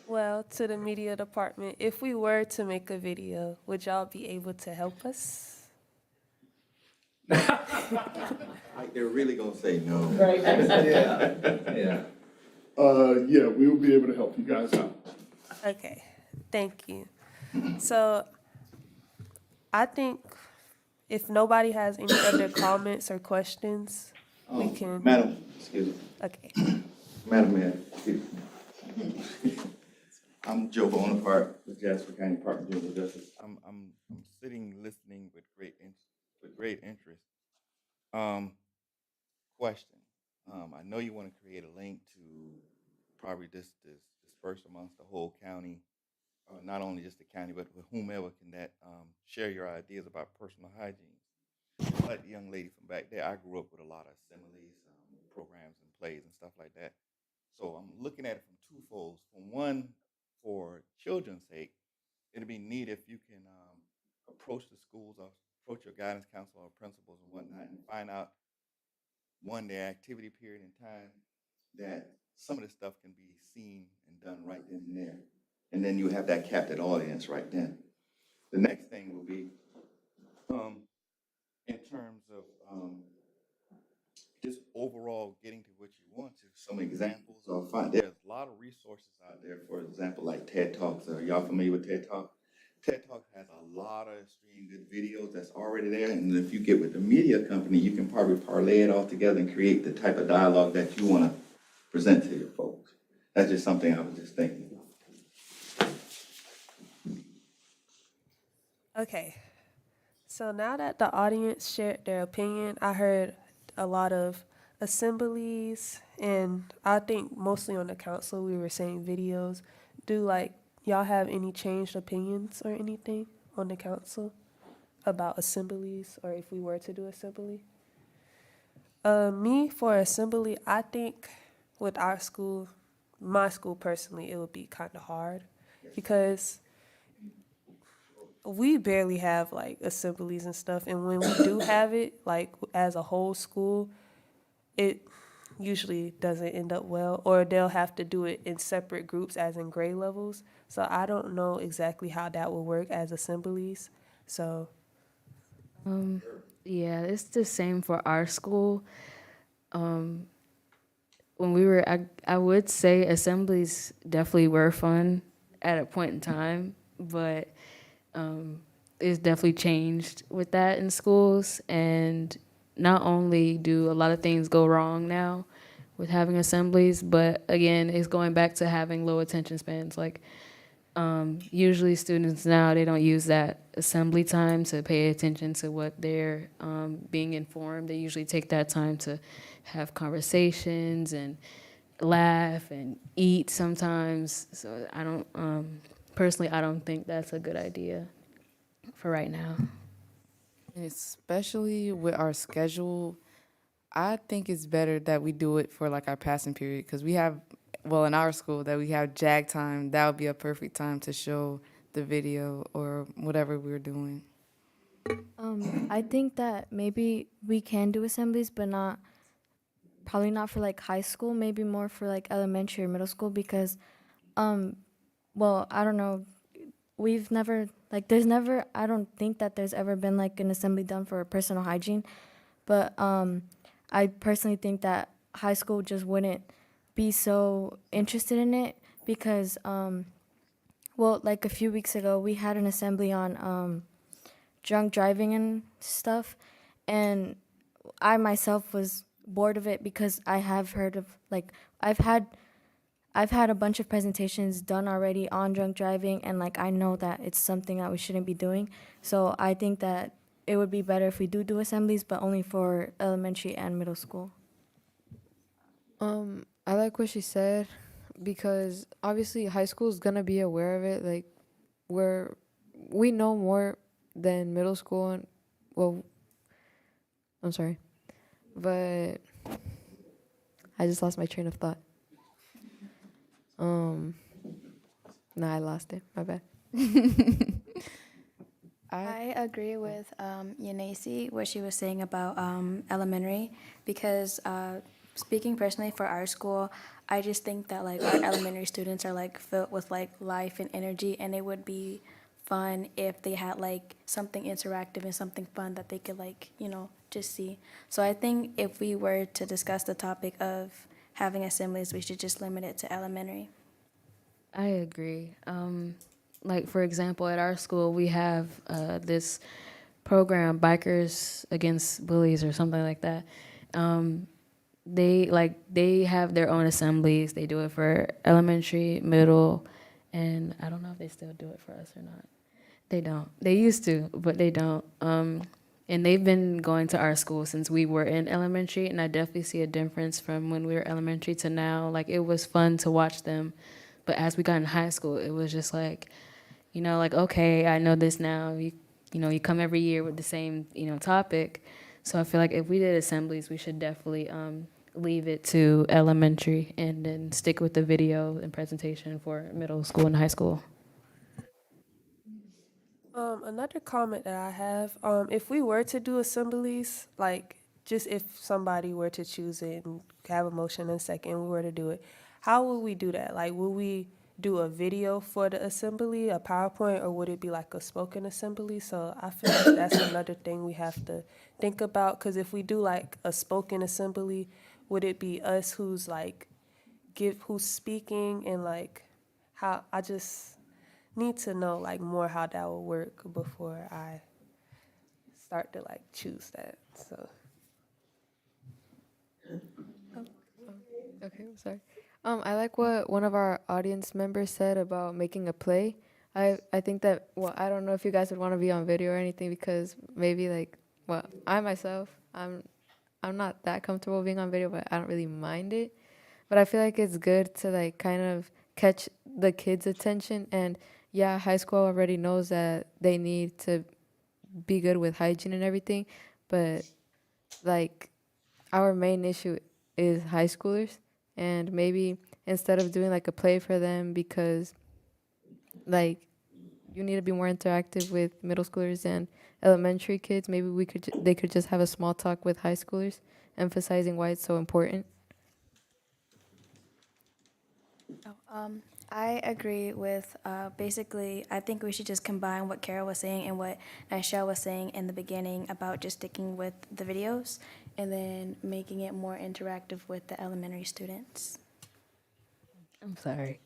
well, to the media department, if we were to make a video, would y'all be able to help us? Like they're really gonna say no. Right. Yeah. Yeah, we will be able to help you guys out. Okay, thank you. So I think if nobody has any other comments or questions, we can. Madam, excuse me. Okay. Madam Mayor, excuse me. I'm Joe Bonaparte with Jasper County Department of Juvenile Justice. I'm sitting listening with great interest. Question. I know you want to create a link to probably this disperse amongst the whole county, not only just the county, but with whomever can that share your ideas about personal hygiene. Like the young lady from back there, I grew up with a lot of assemblies, programs and plays and stuff like that. So I'm looking at it from 2 folds. From one, for children's sake, it'd be neat if you can approach the schools or approach your guidance counselor or principals and whatnot and find out, one, their activity period in time, that some of this stuff can be seen and done right then and there. And then you have that captive audience right then. The next thing will be, in terms of just overall getting to what you want to, some examples or there's a lot of resources out there, for example, like TED Talks. Are y'all familiar with TED Talk? TED Talk has a lot of extreme good videos that's already there, and if you get with the media company, you can probably parlay it all together and create the type of dialogue that you want to present to your folks. That's just something I was just thinking. Okay. So now that the audience shared their opinion, I heard a lot of assemblies, and I think mostly on the council we were saying videos. Y'all have any changed opinions or anything on the council about assemblies, or if we were to do assembly? Me, for assembly, I think with our school, my school personally, it would be kind of hard because we barely have like assemblies and stuff, and when we do have it, like as a whole school, it usually doesn't end up well, or they'll have to do it in separate groups as in grade levels. So I don't know exactly how that will work as assemblies. So Yeah, it's the same for our school. When we were, I would say assemblies definitely were fun at a point in time, but it's definitely changed with that in schools. And not only do a lot of things go wrong now with having assemblies, but again, it's going back to having low attention spans. Like usually students now, they don't use that assembly time to pay attention to what they're being informed. They usually take that time to have conversations and laugh and eat sometimes. So I don't, personally, I don't think that's a good idea for right now. Especially with our schedule, I think it's better that we do it for like our passing period, because we have, well, in our school, that we have JAG time. That would be a perfect time to show the video or whatever we were doing. I think that maybe we can do assemblies, but probably not for like high school, maybe more for like elementary or middle school because, well, I don't know. We've never, like, I don't think that there's ever been like an assembly done for personal hygiene. But I personally think that high school just wouldn't be so interested in it because, well, like a few weeks ago, we had an assembly on drunk driving and stuff. And I myself was bored of it because I have heard of, like, I've had a bunch of presentations done already on drunk driving, and like I know that it's something that we shouldn't be doing. So I think that it would be better if we do assemblies, but only for elementary and middle school. I like what she said because obviously high school is gonna be aware of it. Like we know more than middle school, and well, I'm sorry, but I just lost my train of thought. No, I lost it. My bad. I agree with Yanesi, what she was saying about elementary, because speaking personally for our school, I just think that like our elementary students are like filled with like life and energy, and it would be fun if they had like something interactive and something fun that they could like, you know, just see. So I think if we were to discuss the topic of having assemblies, we should just limit it to elementary. I agree. Like, for example, at our school, we have this program, Bikers Against Bullies or something like that. They have their own assemblies. They do it for elementary, middle, and I don't know if they still do it for us or not. They don't. They used to, but they don't. And they've been going to our school since we were in elementary, and I definitely see a difference from when we were elementary to now. Like, it was fun to watch them. But as we got in high school, it was just like, you know, like, okay, I know this now. You know, you come every year with the same, you know, topic. So I feel like if we did assemblies, we should definitely leave it to elementary and then stick with the video and presentation for middle school and high school. Another comment that I have, if we were to do assemblies, like just if somebody were to choose it and have a motion and second, we were to do it, how would we do that? Like, would we do a video for the assembly, a PowerPoint, or would it be like a spoken assembly? So I feel like that's another thing we have to think about, because if we do like a spoken assembly, would it be us who's like who's speaking, and like how I just need to know like more how that will work before I start to like choose that. So Okay, I'm sorry. I like what one of our audience members said about making a play. I think that, well, I don't know if you guys would want to be on video or anything because maybe like, well, I myself, I'm not that comfortable being on video, but I don't really mind it. But I feel like it's good to like kind of catch the kids' attention. And yeah, high school already knows that they need to be good with hygiene and everything, but like our main issue is high schoolers. And maybe instead of doing like a play for them, because like you need to be more interactive with middle schoolers and elementary kids, maybe they could just have a small talk with high schoolers, emphasizing why it's so important. I agree with basically, I think we should just combine what Kara was saying and what Nishelle was saying in the beginning about just sticking with the videos and then making it more interactive with the elementary students. I'm sorry.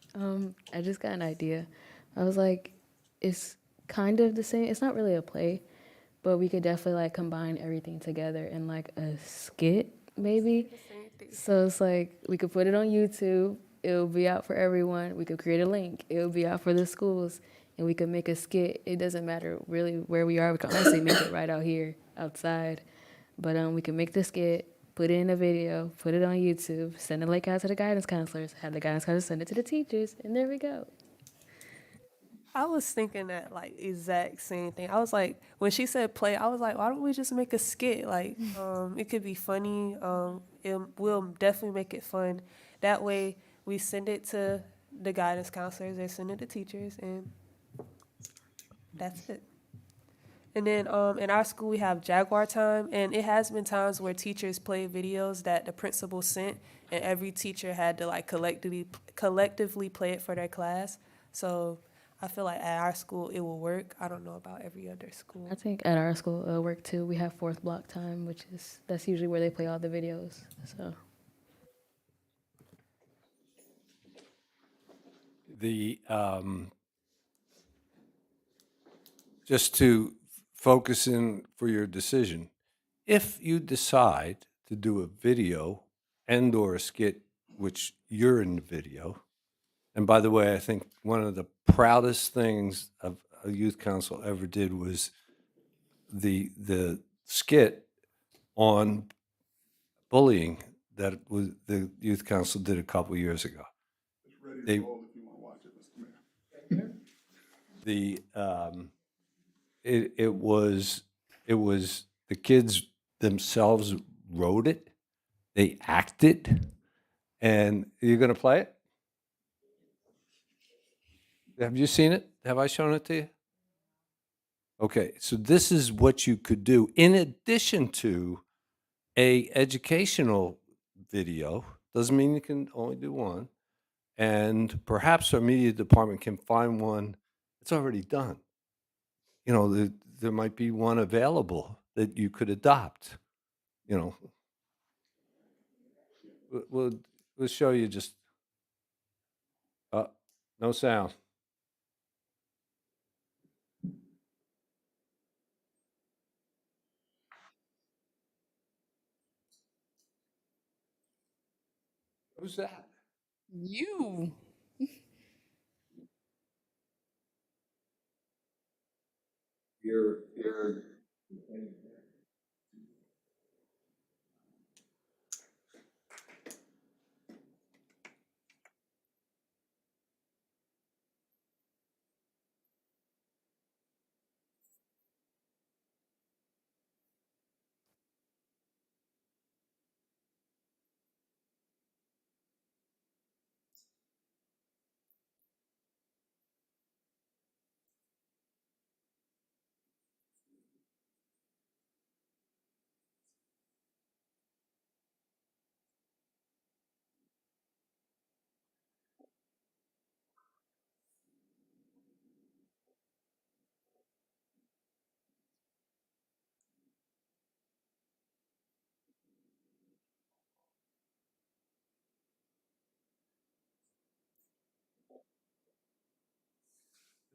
I just got an idea. I was like, it's kind of the same. It's not really a play, but we could definitely like combine everything together in like a skit, maybe. So it's like we could put it on YouTube. It'll be out for everyone. We could create a link. It'll be out for the schools, and we could make a skit. It doesn't matter really where we are. We can honestly make it right out here, outside. But we can make the skit, put it in a video, put it on YouTube, send a link out to the guidance counselors, have the guidance counselors send it to the teachers, and there we go. I was thinking that like exact same thing. I was like, when she said play, I was like, why don't we just make a skit? Like, it could be funny. We'll definitely make it fun. That way we send it to the guidance counselors, they send it to teachers, and that's it. And then in our school, we have Jaguar Time, and it has been times where teachers play videos that the principal sent, and every teacher had to like collectively play it for their class. So I feel like at our school it will work. I don't know about every other school. I think at our school it'll work too. We have fourth block time, that's usually where they play all the videos. So The, just to focus in for your decision, if you decide to do a video and/or a skit, which you're in the video, and by the way, I think one of the proudest things of a youth council ever did was the skit on bullying that was the youth council did a couple years ago. It's ready They- to roll if you want to watch it, Mr. Mayor. The it was the kids themselves wrote it, they acted, and you're gonna play it? Have you seen it? Have I shown it to you? Okay, so this is what you could do in addition to a educational video. Doesn't mean you can only do one. And perhaps our media department can find one that's already done. You know, there might be one available that you could adopt, you know. We'll show you just, no sound. Who's that? You. You're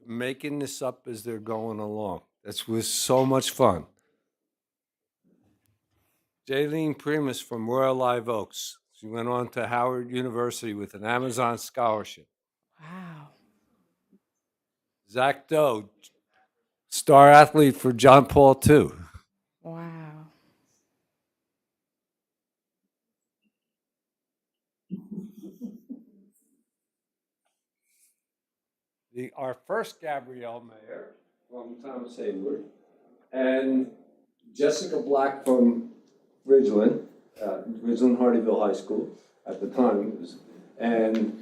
Making this up as they're going along. That's was so much fun. Jaylene Primus from Royal Live Oaks. She went on to Howard University with an Amazon scholarship. Wow. Zach Doe, star athlete for John Paul II. Wow. Our first Gabrielle Mayer from Thomas Hayward, and Jessica Black from Ridgeland, Ridgeland Hardyville High School at the time. And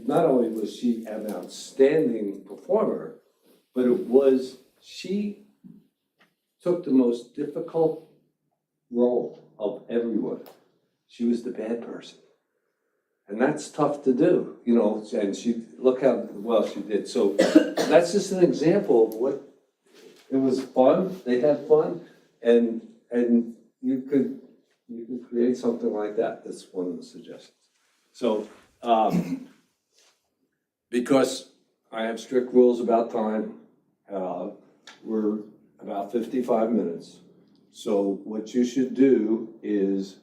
not only was she an outstanding performer, but she took the most difficult role of everyone. She was the bad person. And that's tough to do, you know, and look how well she did. So that's just an example of what, it was fun, they had fun, and you could create something like that. That's one of the suggestions. So, because I have strict rules about time, we're about 55 minutes. So what you should do is,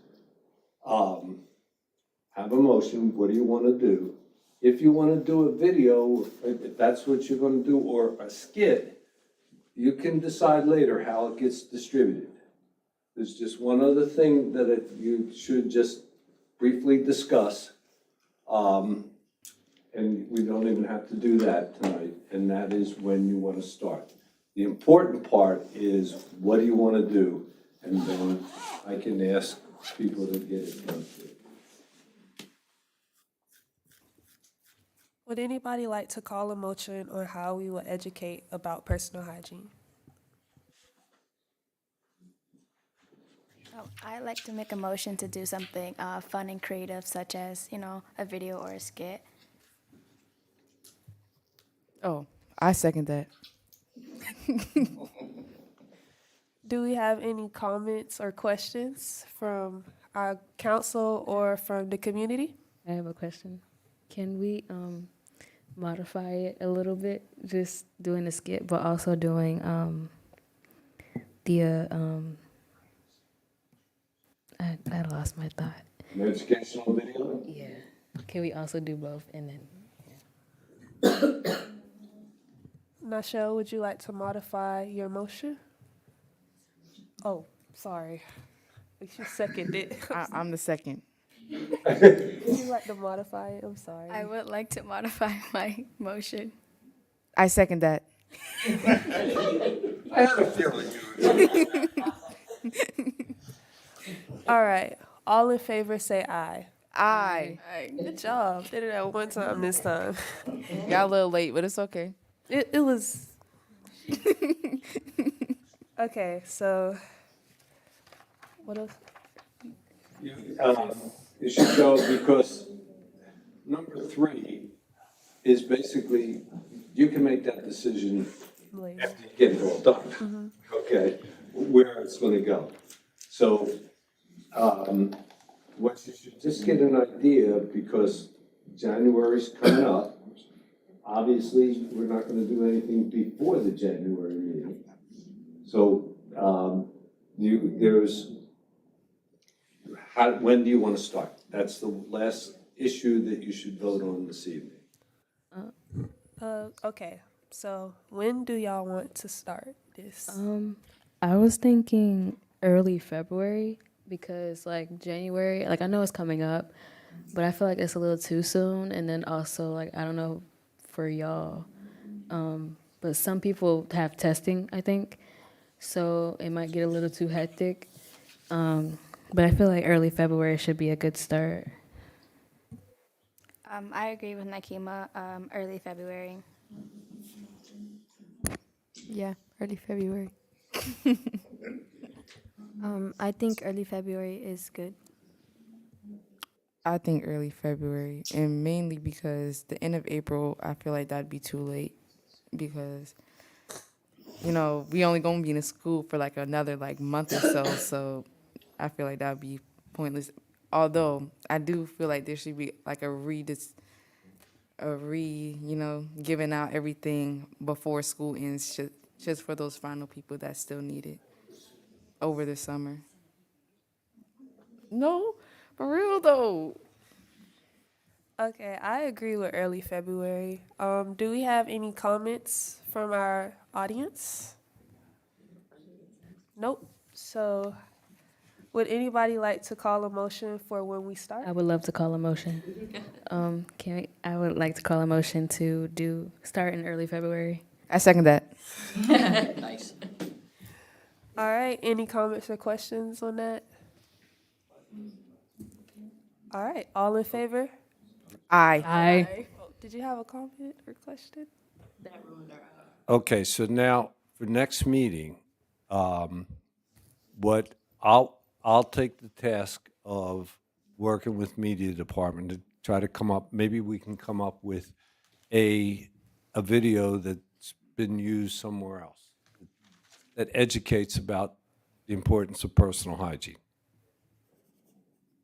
have a motion, what do you want to do? If you want to do a video, if that's what you're going to do, or a skit, you can decide later how it gets distributed. There's just one other thing that you should just briefly discuss, and we don't even have to do that tonight, and that is when you want to start. The important part is what do you want to do, and then I can ask people to get it done. Would anybody like to call a motion on how we will educate about personal hygiene? Oh, I like to make a motion to do something fun and creative, such as, a video or a skit. Oh, I second that. Do we have any comments or questions from our council or from the community? I have a question. Can we modify it a little bit, just doing the skit, but also doing I lost my thought. An educational video? Yeah. Can we also do both and then? Nashelle, would you like to modify your motion? Oh, sorry. You should second it. I'm the second. Would you like to modify it? I'm sorry. I would like to modify my motion. I second that. I had a feeling you would. All right. All in favor say aye. Aye. Good job. Did it at one time this time. Got a little late, but it's okay. It was. Okay, so what else? You should go because number 3 is basically, you can make that decision Later. after you get it all done, okay, where it's gonna go. So, what you should just get an idea, because January's coming up. Obviously, we're not gonna do anything before the January meeting. So, when do you wanna start? That's the last issue that you should vote on this evening. Okay, so when do y'all want to start this? I was thinking early February because like January, like I know it's coming up, but I feel like it's a little too soon. And then also like I don't know for y'all, but some people have testing, I think, so it might get a little too hectic. But I feel like early February should be a good start. I agree with Nakima, early February. Yeah, early February. I think early February is good. I think early February, and mainly because the end of April, I feel like that'd be too late because, we only gonna be in school for like another like month or so, so I feel like that'd be pointless. Although I do feel like there should be like giving out everything before school ends, just for those final people that still need it over the summer. No, for real though. Okay, I agree with early February. Do we have any comments from our audience? Nope. So would anybody like to call a motion for when we start? I would love to call a motion. I would like to call a motion to start in early February. I second that. Nice. All right, any comments or questions on that? All right, all in favor? Aye. Aye. Did you have a comment or question? Okay, so now for next meeting, what I'll take the task of working with media department to try to come up, maybe we can come up with a video that's been used somewhere else that educates about the importance of personal hygiene.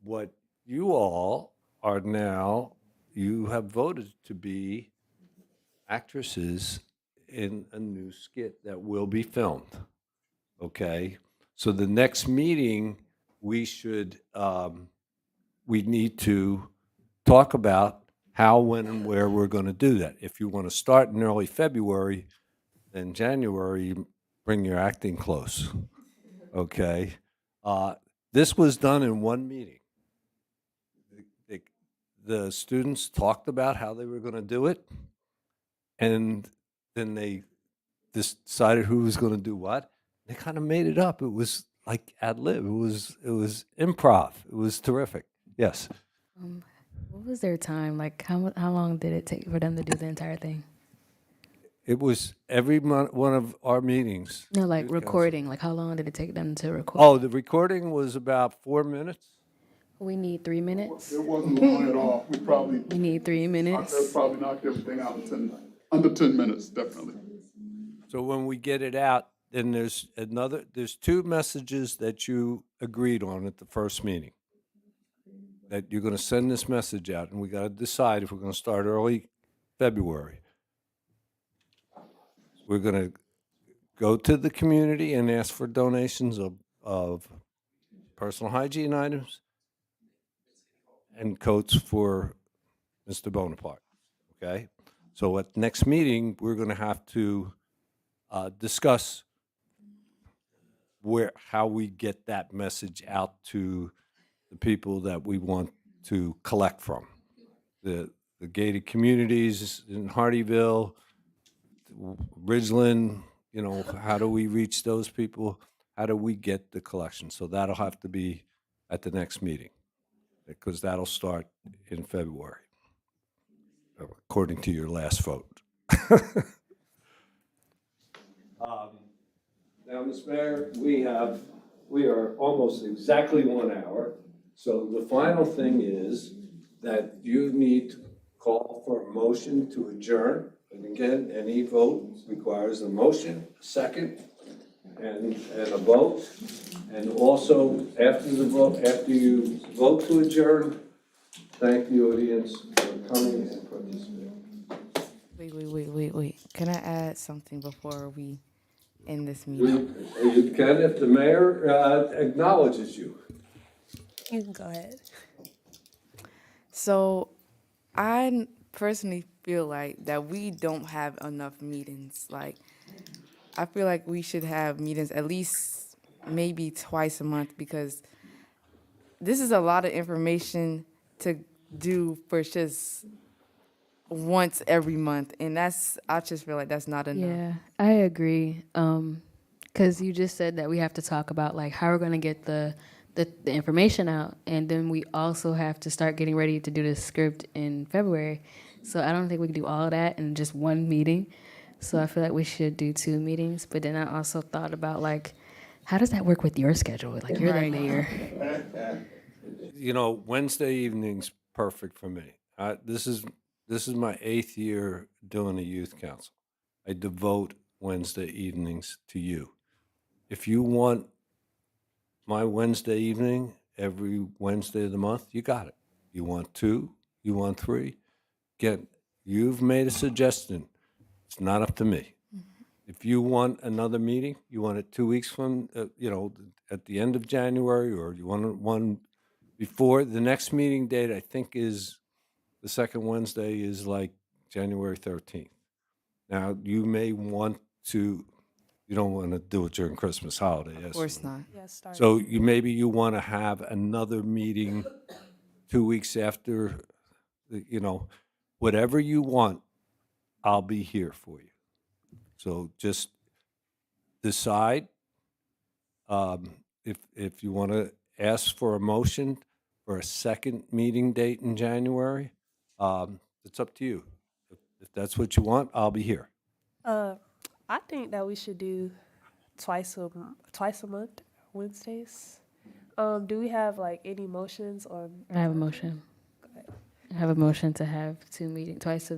What you all are now, you have voted to be actresses in a new skit that will be filmed, okay? So the next meeting, we need to talk about how, when, and where we're going to do that. If you want to start in early February, then January, you bring your acting close, okay? This was done in one meeting. The students talked about how they were going to do it, and then they decided who was going to do what. They kind of made it up. It was like ad lib. It was improv. It was terrific. Yes. What was their time? Like, how long did it take for them to do the entire thing? It was every one of our meetings. No, like Youth council. recording. Like, how long did it take them to record? Oh, the recording was about 4 minutes. We need 3 minutes. It wasn't long at all. We need 3 minutes. Probably knocked everything out in under 10 minutes, definitely. So when we get it out, then there's two messages that you agreed on at the first meeting. That you're gonna send this message out, and we gotta decide if we're gonna start early February. We're gonna go to the community and ask for donations of personal hygiene items and coats for Mr. Bonaparte, okay? So at next meeting, we're gonna have to discuss how we get that message out to the people that we want to collect from. The gated communities in Hardyville, Ridgeland, how do we reach those people? How do we get the collection? So that'll have to be at the next meeting, because that'll start in February, according to your last vote. Now, Ms. Mayor, we are almost exactly 1 hour. So the final thing is that you need to call for a motion to adjourn. And again, any vote requires a motion, a second, and a vote. And also, after you vote to adjourn, thank the audience for coming and participating. Wait. Can I add something before we end this meeting? You can if the mayor acknowledges you. You can go ahead. So I personally feel like that we don't have enough meetings. Like, I feel like we should have meetings at least maybe twice a month, because this is a lot of information to do for just once every month. And I just feel like that's not enough. Yeah, I agree. Because you just said that we have to talk about like how we're going to get the information out, and then we also have to start getting ready to do the script in February. So I don't think we can do all of that in just one meeting. So I feel like we should do 2 meetings. But then I also thought about like, how does that work with your schedule? Like, you're the mayor. Wednesday evening's perfect for me. This is my 8th year doing a youth council. I devote Wednesday evenings to you. If you want my Wednesday evening every Wednesday of the month, you got it. You want 2, you want 3. Again, you've made a suggestion. It's not up to me. If you want another meeting, you want it 2 weeks from, at the end of January, or you want one before, the next meeting date, I think is the second Wednesday is like January 13th. Now, you may want to, you don't want to do it during Christmas holiday. Of course not. Yeah, start. So you want to have another meeting 2 weeks after, whatever you want, I'll be here for you. So just decide if you want to ask for a motion for a second meeting date in January. It's up to you. If that's what you want, I'll be here. I think that we should do twice a month, Wednesdays. Do we have like any motions or? I have a motion. I have a motion to have 2 meetings, 2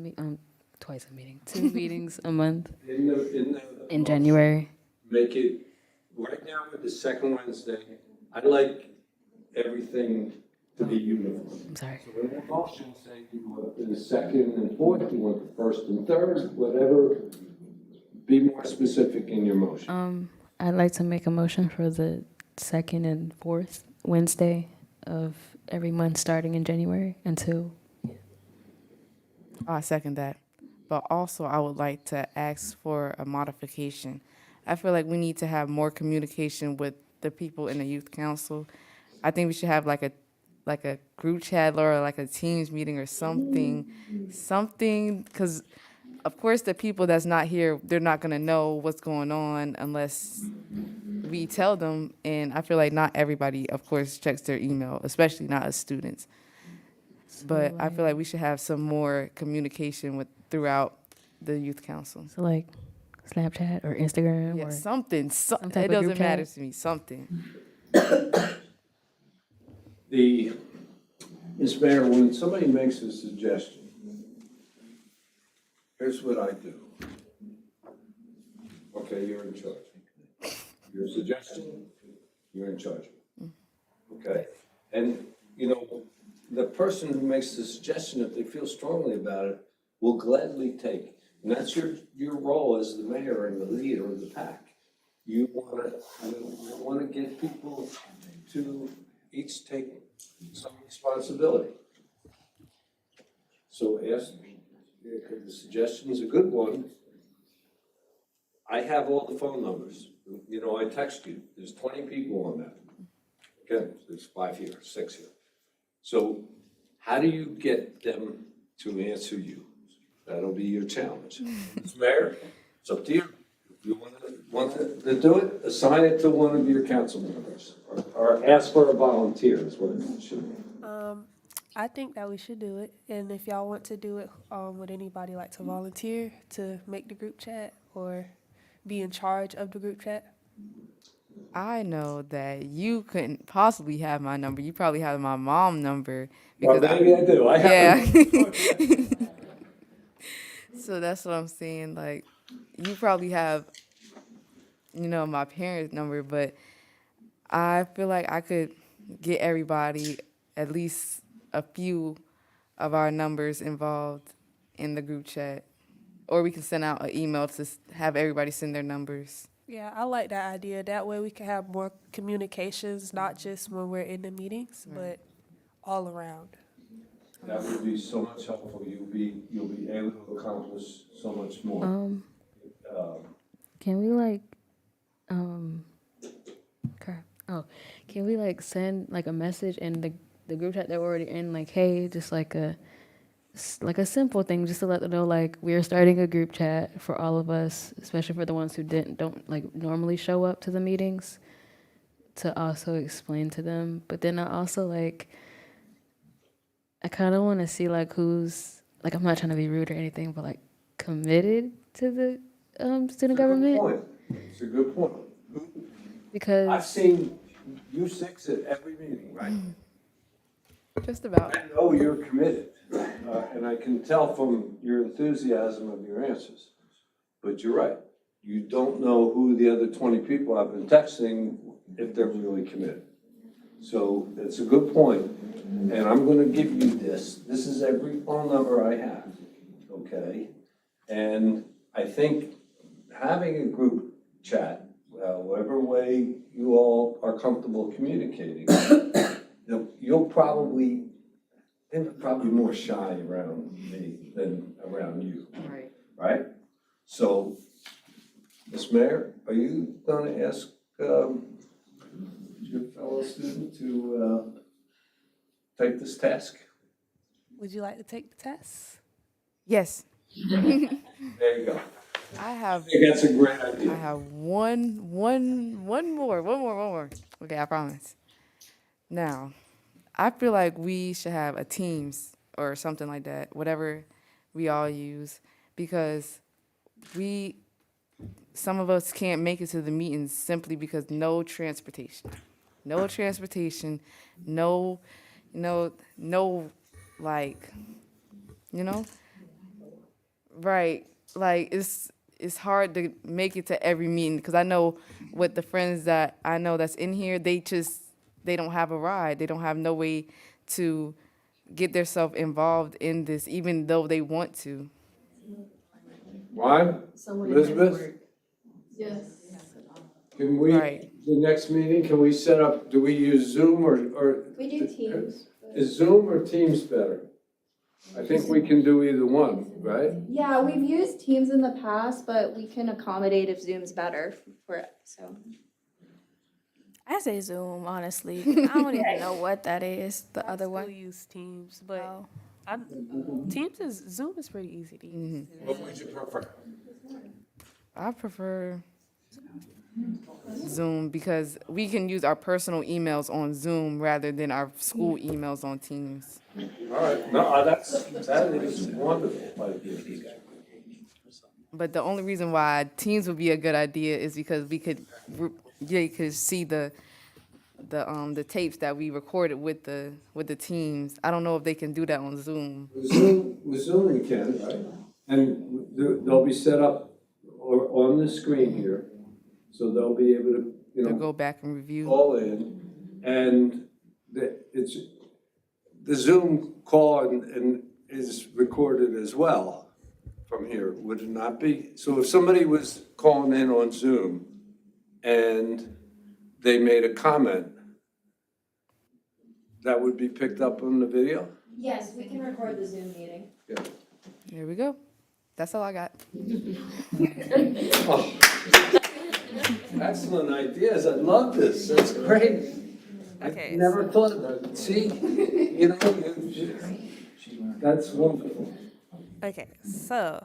meetings a month in January. Make it right now with the second Wednesday. I like everything to be uniform. I'm sorry. So in the motion, say you want the second and fourth, you want the first and third, whatever. Be more specific in your motion. I'd like to make a motion for the 2nd and 4th Wednesday of every month starting in January until. I second that. But also, I would like to ask for a modification. I feel like we need to have more communication with the people in the youth council. I think we should have like a group chat or like a Teams meeting or something, because of course the people that's not here, they're not gonna know what's going on unless we tell them. And I feel like not everybody, of course, checks their email, especially not as students. but I feel like we should have some more communication with throughout the youth council. So like Snapchat or Instagram Yeah, or something. type It of group doesn't chat? matter to me. Something. Ms. Mayor, when somebody makes a suggestion, here's what I do. Okay, you're in charge. Your suggestion, you're in charge. Okay? And, you know, the person who makes the suggestion, if they feel strongly about it, will gladly take. And that's your role as the mayor and the leader of the pack. You wanna get people to each take some responsibility. So ask, the suggestion is a good one. I have all the phone numbers. You know, I text you. There's 20 people on that. Okay, there's 5 here, 6 here. So how do you get them to answer you? That'll be your challenge. Mr. Mayor, it's up to you. If you want to do it, assign it to one of your council members. Or ask for a volunteer is what it should be. I think that we should do it, and if y'all want to do it, would anybody like to volunteer to make the group chat or be in charge of the group chat? I know that you couldn't possibly have my number. You probably have my mom number. Well, maybe I do. I have. Yeah. So that's what I'm saying. Like, you probably have, you know, my parents' number, but I feel like I could get everybody, at least a few of our numbers involved in the group chat. Or we can send out an email to have everybody send their numbers. Yeah, I like that idea. That way we can have more communications, not just when we're in the meetings, but all around. That would be so much helpful. You'll be able to accomplish so much more. Can we like, crap. Oh, can we like send like a message in the group chat that we're already in? Like, hey, just like a simple thing, just to let them know like we're starting a group chat for all of us, especially for the ones who don't like normally show up to the meetings, to also explain to them. But then I also like, I kind of want to see like who's like, I'm not trying to be rude or anything, but like committed to the student government. It's a good point. Because I've seen you 6 at every meeting, right? Just about. I know you're committed, and I can tell from your enthusiasm of your answers. But you're right. You don't know who the other 20 people I've been texting, if they're really committed. So it's a good point, and I'm gonna give you this. This is every phone number I have, okay? And I think having a group chat, whatever way you all are comfortable communicating, you'll probably, they're probably more shy around me than around you. Right. Right? So, Ms. Mayor, are you gonna ask, your fellow student to, take this task? Would you like to take the test? Yes. There you go. I think that's a great idea. I have one more. Okay, I promise. Now, I feel like we should have a Teams or something like that, whatever we all use, because some of us can't make it to the meetings simply because no transportation, like, you know, right? Like it's hard to make it to every meeting because I know with the friends that I know that's in here, they don't have a ride. They don't have no way to get themselves involved in this, even though they want to. Juan? Elizabeth? Yes. Can we, Right. the next meeting, can we set up, do we use Zoom or? We do Teams. Is Zoom or Teams better? I think we can do either one, right? Yeah, we've used Teams in the past, but we can accommodate if Zoom's better for it, so. I say Zoom, honestly. I don't even know what that is, the other We one. use Teams, but Zoom is pretty easy to use. What would you prefer? I prefer Zoom because we can use our personal emails on Zoom rather than our school emails on Teams. All right, no, that is wonderful idea. But the only reason why Teams would be a good idea is because we could see the tapes that we recorded with the teams. I don't know if they can do that on Zoom. With Zoom you can, right? And they'll be set up on the screen here, so they'll be able to, To go back and review. call in, and the Zoom call and is recorded as well from here, would it not be? So if somebody was calling in on Zoom and they made a comment, that would be picked up on the video? Yes, we can record the Zoom meeting. Yeah. There we go. That's all I got. Oh. Excellent ideas, I love this, that's great. Okay, I never thought of that, see, that's wonderful. Okay, so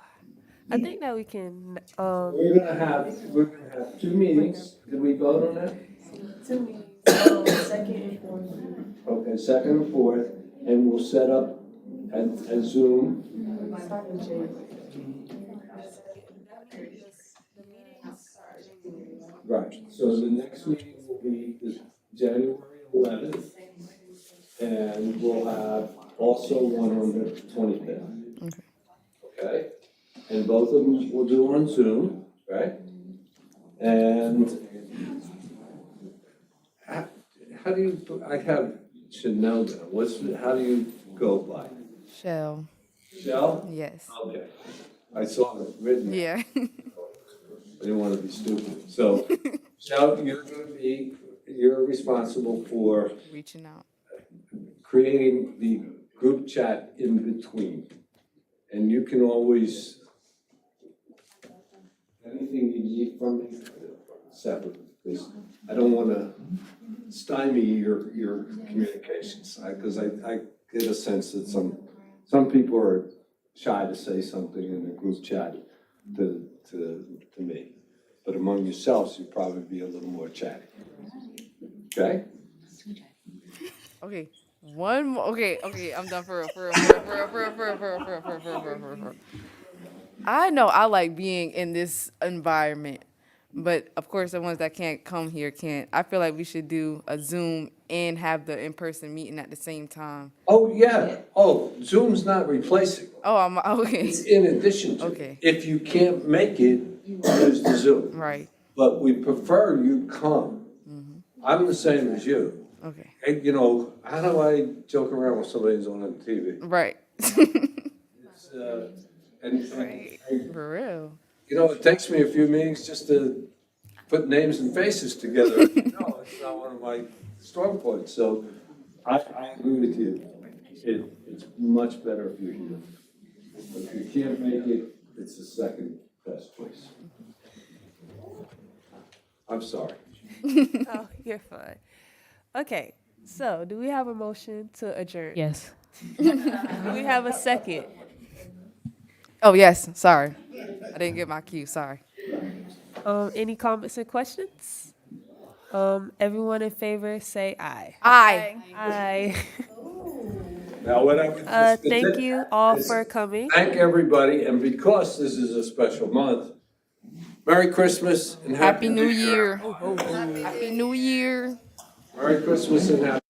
I think that we can, We're gonna have 2 meetings, did we vote on that? 2 meetings, second and fourth. Okay, second and fourth, and we'll set up a Zoom. Right, so the next meeting will be January 11th, and we'll have also one on the 25th. Okay, and both of them we'll do on Zoom, right? And how do you, should know that, how do you go by? Shell. Shell? Yes. Okay, I saw it written. Yeah. I didn't want to be stupid. So, Shell, you're responsible for Reaching out. creating the group chat in between. And you can always, anything you need from me, separately, because I don't want to stymie your communications. Because I get a sense that some people are shy to say something in a group chat to me. But among yourselves, you'd probably be a little more chatty. Okay? Okay. One more. Okay. I'm done for real. I know I like being in this environment, but of course the ones that can't come here can't. I feel like we should do a Zoom and have the in-person meeting at the same time. Oh, yeah. Oh, Zoom's not replacing. Oh, I'm okay. It's in addition to. Okay. If you can't make it, use the Zoom. Right. But we prefer you come. I'm the same as you. Okay. And, how do I joke around when somebody's on TV? Right. It's, and For real. it takes me a few meetings just to put names and faces together. No, it's not one of my strong points. So I agree with you. It's much better if you're here. If you can't make it, it's the second best choice. I'm sorry. Oh, you're fine. Okay, so do we have a motion to adjourn? Yes. Do we have a second? Oh yes. Sorry. I didn't get my cue. Sorry. Any comments and questions? Everyone in favor, say aye. Aye. Aye. Now, what I would Thank you all for coming. Thank everybody, and because this is a special month, Merry Christmas and Happy New Year. Happy New Year. Merry Christmas and Happy